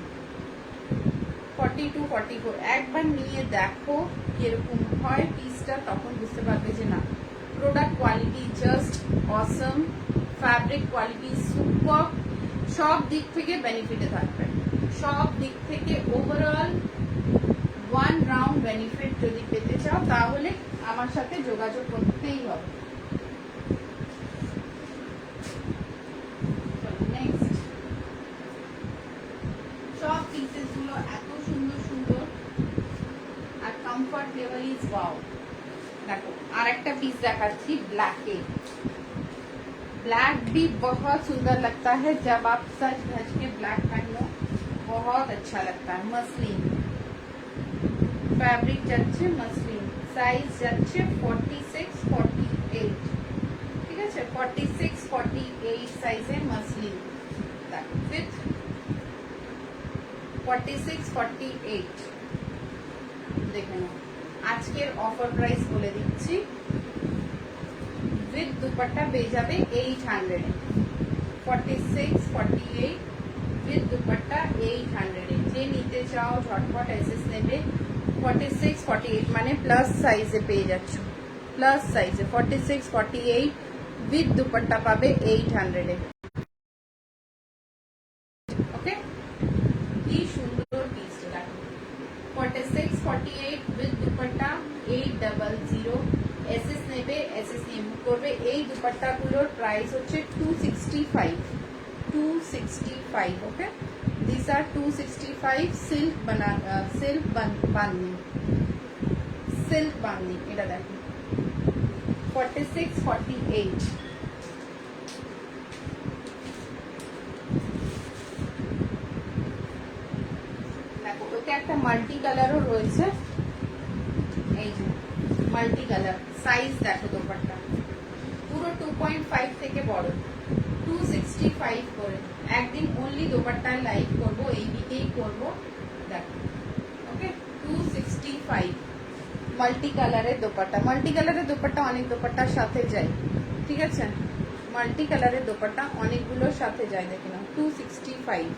42, 44 একবার নিয়ে দেখো কিরকম হয় পিসটা, তখন বুঝতে পারবে যে না, প্রোডাক্ট কোয়ালিটি জাস্ট অসম, ফ্যাব্রিক কোয়ালিটি সুপার, সব দিক থেকে বেনিফিটে থাকবে, সব দিক থেকে ওভারঅল ওয়ান রাউন্ড বেনিফিট যদি পেতে চাও তাহলে আমার সাথে যোগাযোগ করতেই হবে। নেক্সট, সব পিসেস গুলো এত সুন্দর সুন্দর আর কমফর্ট লেভেল ইজ ওয়াও। देखो और एक पीस दिखाती ब्लैक के। ब्लैक भी बहुत सुंदर लगता है, जब आप सच धज के ब्लैक पहनो बहुत अच्छा लगता है। मसलिन फैब्रिक जाच्छे, मसलिन साइज जाच्छे 46, 48, ठीक है 46, 48 साइज है मसलिन विथ 46, 48। देखे ना আজকের অফার প্রাইস বলে দিচ্ছি, উইথ দুপাট্টা পেয়ে যাবে 800 এ। 46, 48 উইথ দুপাট্টা 800 এ। যে নিতে চাও ঝটপট এসএস নেবে। 46, 48 মানে প্লাস সাইজে পেয়ে যাচ্ছ, প্লাস সাইজে 46, 48 উইথ দুপাট্টা পাবে 800 এ। ওকে, কি সুন্দর পিসটা দেখো 46, 48 with দুপাট্টা 800। এসএস নেবে, এসএস নিয়ে বুক করবে। এই দুপাট্টাগুলোর প্রাইস হচ্ছে 265, 265। ওকে, this R 265 silk bandhani, silk bandhani. এটা দেখো 46, 48। দেখো ওটা একটা মাল্টি কালারও রয়েছে, এই যে মাল্টি কালার। সাইজ দেখো দোপাট্টা পুরো 2.5 থেকে বড়, 265 করে। একদিন অনলি দোপাট্টার লাইভ করবো, এই দিকেই করবো। দেখো ওকে 265 মাল্টি কালারের দোপাট্টা। মাল্টি কালারের দোপাট্টা অনেক দোপাট্টার সাথে যায়, ঠিক আছে? মাল্টি কালারের দোপাট্টা অনেকগুলোর সাথে যায়। দেখে নাও 265।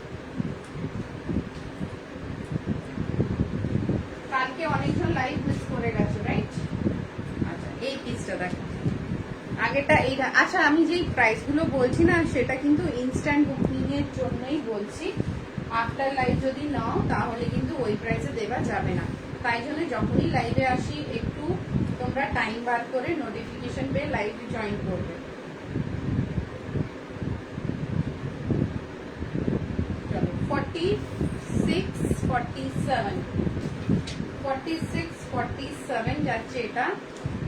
কালকে অনেকজন লাইভ মিস করে গেছে, রাইট? আচ্ছা, এই পিসটা দেখো, আগেটা এই। আচ্ছা, আমি যেই প্রাইস গুলো বলছি না, সেটা কিন্তু ইনস্ট্যান্ট বুকিং এর জন্যই বলছি। আফটার লাইভ যদি নাও তাহলে কিন্তু ওই প্রাইসে দেওয়া যাবে না। তাই জন্য যখনই লাইভে আসি একটু তোমরা টাইম বার করে নোটিফিকেশন পেয়ে লাইভ জয়েন করবে। 46, 47 46, 47 যাচ্ছে এটা।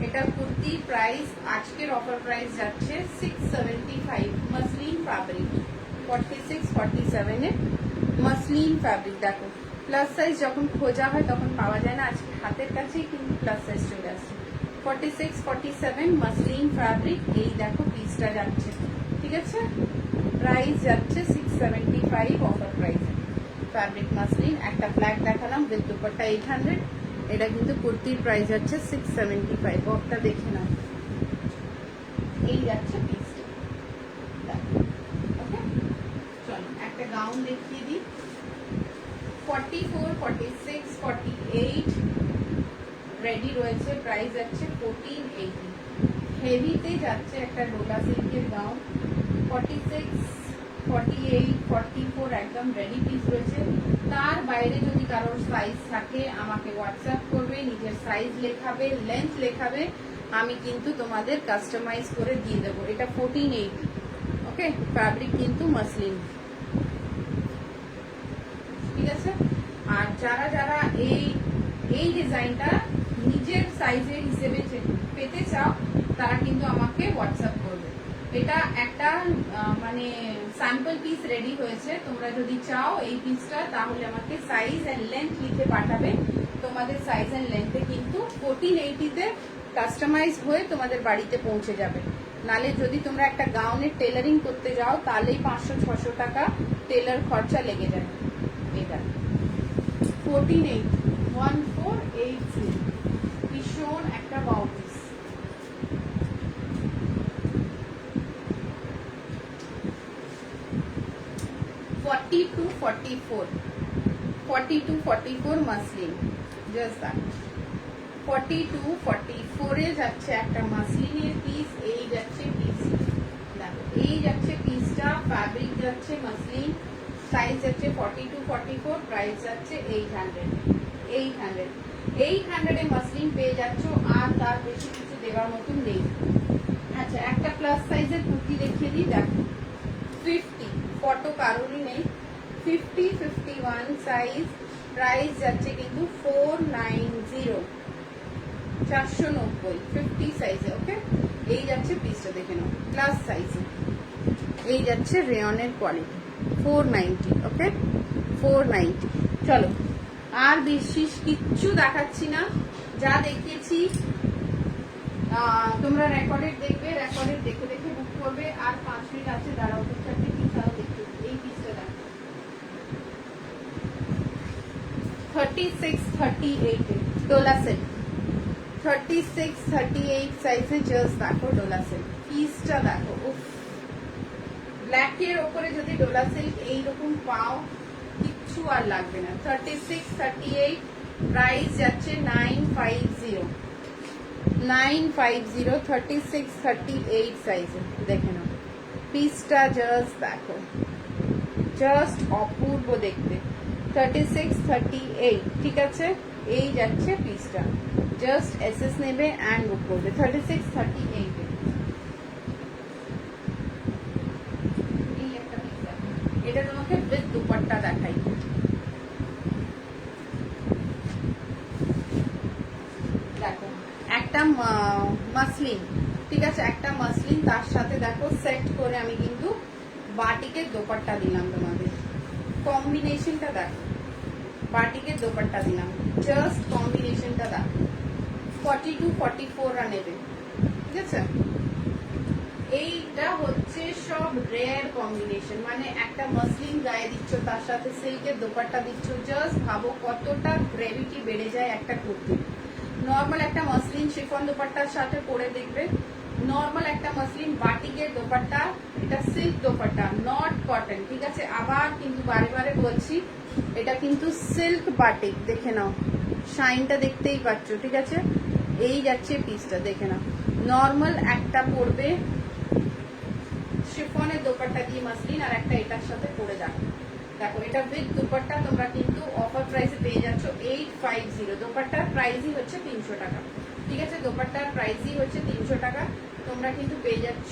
এটা কুর্তি প্রাইস আজকের অফার প্রাইস যাচ্ছে 675 মসলিন ফ্যাব্রিক। 46, 47 এ মসলিন ফ্যাব্রিক। দেখো প্লাস সাইজ যখন খোঁজা হয় তখন পাওয়া যায় না, আজকে হাতের কাছেই কিন্তু প্লাস সাইজ চলে আসছে। 46, 47 মসলিন ফ্যাব্রিক। এই দেখো পিসটা যাচ্ছে, ঠিক আছে? প্রাইস যাচ্ছে 675 অফার প্রাইস। Fabric muslin. একটা ব্ল্যাক দেখালাম উইথ দুপাট্টা 800। এটা কিন্তু কুর্তির প্রাইস যাচ্ছে 675। বকটা দেখে নাও, এই যাচ্ছে পিসটা। ওকে, চলো একটা গাউন দেখিয়ে দিই। 44, 46, 48 রেডি রয়েছে, প্রাইস যাচ্ছে 1480। হেভিতে যাচ্ছে একটা ডোলা সিল্কের গাউন, 46, 48, 44 একদম রেডি পিস রয়েছে। তার বাইরে যদি কারোর সাইজ থাকে আমাকে হোয়াটসঅ্যাপ করবে, নিজের সাইজ লেখাবে, লেন্থ লেখাবে, আমি কিন্তু তোমাদের কাস্টমাইজ করে দিয়ে দেবো। এটা 1480, ওকে। ফ্যাব্রিক কিন্তু মাসলিন, ঠিক আছে। আর যারা যারা এই ডিজাইনটা নিজের সাইজের হিসেবে পেতে চাও তারা কিন্তু আমাকে হোয়াটসঅ্যাপ করবে। এটা একটা মানে স্যাম্পল পিস রেডি হয়েছে, তোমরা যদি চাও এই পিসটা তাহলে আমাকে সাইজ এন্ড লেন্থ লিখে পাঠাবে। তোমাদের সাইজ এন্ড লেন্থে কিন্তু 1480-তে কাস্টমাইজ হয়ে তোমাদের বাড়িতে পৌঁছে যাবে। নালে যদি তোমরা একটা গাউনের টেলারিং করতে যাও তাহলেই 500-600 টাকা টেলার খরচা লেগে যাবে। এটা 1480, 1480 ভীষণ একটা বাউ piece. to 44, 40 to 44 muslin, just that. 40 to 44 এ যাচ্ছে একটা মাসলিনের পিস, এই যাচ্ছে পিস, দেখো এই যাচ্ছে পিসটা, ফ্যাব্রিক যাচ্ছে মাসলিন, সাইজ যাচ্ছে 40 to 44, প্রাইস যাচ্ছে 800। 800 এ মাসলিন পেয়ে যাচ্ছ, আর তার বেশি কিছু দেওয়ার মতন নেই। আচ্ছা, একটা প্লাস সাইজের কুর্তি দেখিয়ে দিই, দেখো 50, ফটো কারোরই নেই, 50, 51 সাইজ, প্রাইস যাচ্ছে কিন্তু 490, 490, 50 সাইজে, ওকে। এই যাচ্ছে পিসটা, দেখে নাও প্লাস সাইজে, এই যাচ্ছে রেয়নের কোয়ালিটি, 490, ওকে 490। চলো, আর বিশেষ কিচ্ছু দেখাচ্ছি না, যা দেখিয়েছি তোমরা রেকর্ডেড দেখবে, রেকর্ডেড দেখে দেখে বুক করবে। আর 5 মিনিট আছে, দাঁড়াও, চারটে পিস আরো দেখতে। এই পিসটা দেখো 36, 38 ডোলা সেট, 36, 38 সাইজে, জাস্ট দেখো ডোলা সেট পিসটা দেখো। উফ, ব্ল্যাকের ওপরে যদি ডোলা সিল্ক এইরকম পাও কিচ্ছু আর লাগবে না। 36, 38 প্রাইস যাচ্ছে 950, 950, 36, 38 সাইজে, দেখে নাও পিসটা, জাস্ট দেখো, জাস্ট অপূর্ব দেখতে। 36, 38, ঠিক আছে, এই যাচ্ছে পিসটা, জাস্ট এসএস নেবে অ্যান্ড বুক করবে। 36, 38 এই একটা পিস, এটা তোমাকে উইথ দুপাট্টা দেখাই। দেখো একটা মাসলিন, ঠিক আছে, একটা মাসলিন, তার সাথে দেখো সেট করে আমি কিন্তু বাটিকের দোপাট্টা দিলাম তোমাদের। কম্বিনেশনটা দেখো, বাটিকের দোপাট্টা দিলাম, জাস্ট কম্বিনেশনটা দেখো। 40 to 44 নেবে, ঠিক আছে। এইটা হচ্ছে সব রেয়ার কম্বিনেশন, মানে একটা মাসলিন গায়ে দিচ্ছ, তার সাথে সিল্কের দোপাট্টা দিচ্ছ, জাস্ট ভাবো কতটা গ্রেভিটি বেড়ে যায় একটা কুর্তি। নর্মাল একটা মাসলিন শিফন দোপাট্টার সাথে পরে দেখবে, নর্মাল একটা মাসলিন বাটিকের দোপাট্টা, এটা সিল্ক দোপাট্টা, নট কটন, ঠিক আছে। আবার কিন্তু বারে বারে বলছি, এটা কিন্তু সিল্ক বাটিক, দেখে নাও শাইনটা দেখতেই পাচ্ছ, ঠিক আছে। এই যাচ্ছে পিসটা, দেখে নাও, নর্মাল একটা পরবে শিফনের দোপাট্টা দিয়ে মাসলিন, আর একটা এটার সাথে পরে দেখো, দেখো এটা উইথ দোপাট্টা তোমরা কিন্তু অফার প্রাইসে পেয়ে যাচ্ছ 850। দোপাট্টার প্রাইসই হচ্ছে 300 টাকা, ঠিক আছে। দোপাট্টার প্রাইসই হচ্ছে 300 টাকা, তোমরা কিন্তু পেয়ে যাচ্ছ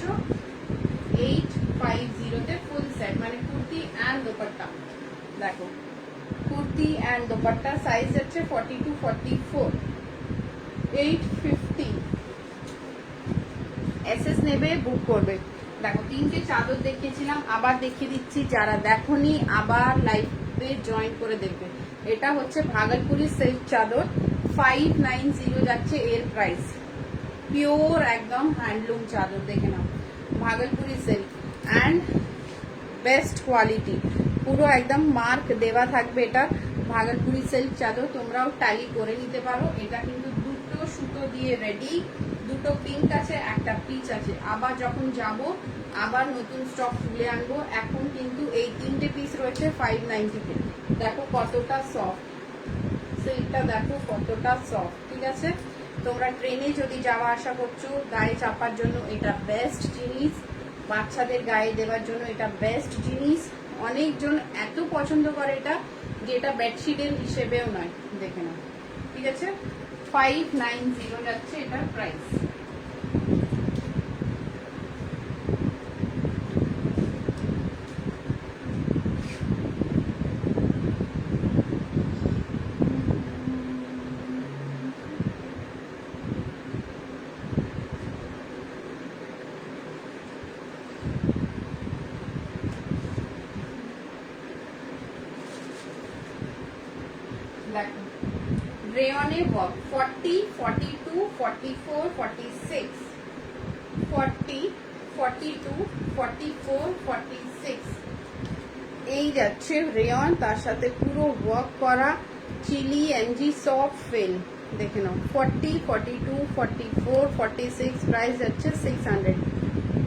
850-তে ফুল সেট, মানে কুর্তি অ্যান্ড দোপাট্টা। দেখো কুর্তি অ্যান্ড দোপাট্টা, সাইজ হচ্ছে 40 to 44, 850। এসএস নেবে, বুক করবে। দেখো 3টে চাদর দেখিয়েছিলাম, আবার দেখিয়ে দিচ্ছি, যারা দেখোনি আবার লাইভে জয়েন করে দেখবে। এটা হচ্ছে ভাগলপুরি সিল্ক চাদর, 590 যাচ্ছে এর প্রাইস, পিওর একদম হ্যান্ডলুম চাদর, দেখে নাও Bhagalpuri silk and best quality, পুরো একদম মার্ক দেওয়া থাকবে। এটা ভাগলপুরি সিল্ক চাদর, তোমরাও ট্যালি করে নিতে পারো। এটা কিন্তু দুটো সুতো দিয়ে রেডি, দুটো পিঙ্ক আছে, একটা পিচ আছে। আবার যখন যাব আবার নতুন স্টক তুলে আনবো। এখন কিন্তু এই 3টে পিস রয়েছে 590-তে। দেখো কতটা সফট, সিল্কটা দেখো কতটা সফট। ঠিক আছে, তোমরা ট্রেনে যদি যাওয়া আসা করছো গায়ে চাপার জন্য এটা বেস্ট জিনিস, বাচ্চাদের গায়ে দেওয়ার জন্য এটা বেস্ট জিনিস। অনেকজন এত পছন্দ করে এটা যে এটা বেডশিটের হিসেবেও নয়, দেখে নাও। ঠিক আছে, 590 যাচ্ছে এটার প্রাইস। দেখো রেয়নে ওয়ার্ক 40, 42, 44, 46, 40, 42, 44, 46 এই যাচ্ছে রেয়ন, তার সাথে পুরো ওয়ার্ক করা চিলি এমজি সফট ফিল। দেখে নাও 40, 42, 44, 46 প্রাইস যাচ্ছে 600।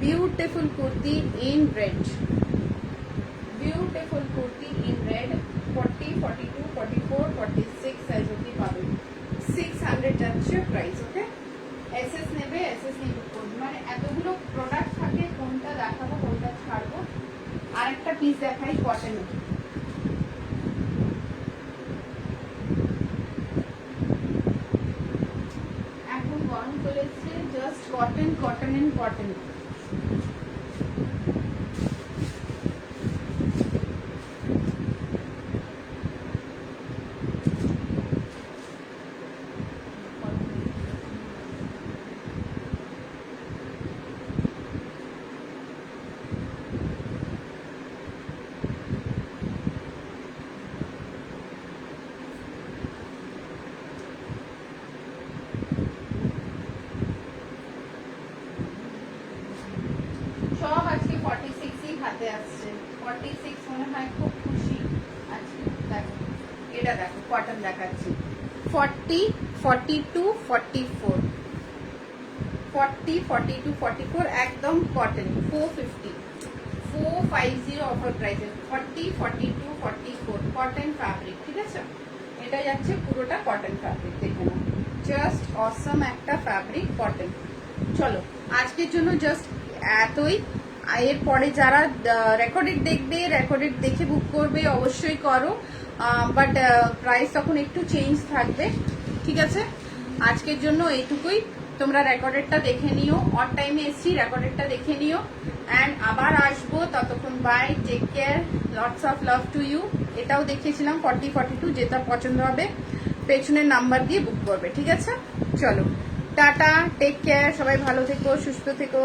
Beautiful kurti in red, beautiful kurti in red 40, 42, 44, 46 size অবধি পাবেন। 600 যাচ্ছে প্রাইস। ওকে, এসএস নেবে, এসএস নিয়ে বুক করবে। মানে এতগুলো প্রোডাক্ট থাকে, কোনটা দেখাবো কোনটা ছাড়বো। আর একটা পিস দেখাই কটনের, এখন গরম চলেছে, just cotton, cotton and cotton. সব আজকে 46ই হাতে আসছে, 46 মনে হয় খুব খুশি আজকে। দেখো এটা দেখো কটন দেখাচ্ছি 40, 42, 44, 40, 42, 44 একদম কটন 450, 450 অফার প্রাইসে 40, 42, 44 কটন ফ্যাব্রিক। ঠিক আছে, এটা যাচ্ছে পুরোটা কটন ফ্যাব্রিক। দেখে নাও, জাস্ট অসম একটা ফ্যাব্রিক কটন। চলো আজকের জন্য জাস্ট এতই। এরপরে যারা রেকর্ডেড দেখবে, রেকর্ডেড দেখে বুক করবে অবশ্যই করো, বাট প্রাইস তখন একটু চেঞ্জ থাকবে। ঠিক আছে, আজকের জন্য এইটুকুই। তোমরা রেকর্ডেডটা দেখে নিও, অন টাইমে এসছি, রেকর্ডেডটা দেখে নিও। অ্যান্ড আবার আসবো, ততক্ষণ bye, take care, lots of love to you. এটাও দেখিয়েছিলাম 40, 42, যেটা পছন্দ হবে পেছনের নাম্বার দিয়ে বুক করবে। ঠিক আছে, চলো টাটা, টেক কেয়ার, সবাই ভালো থেকো, সুস্থ থেকো।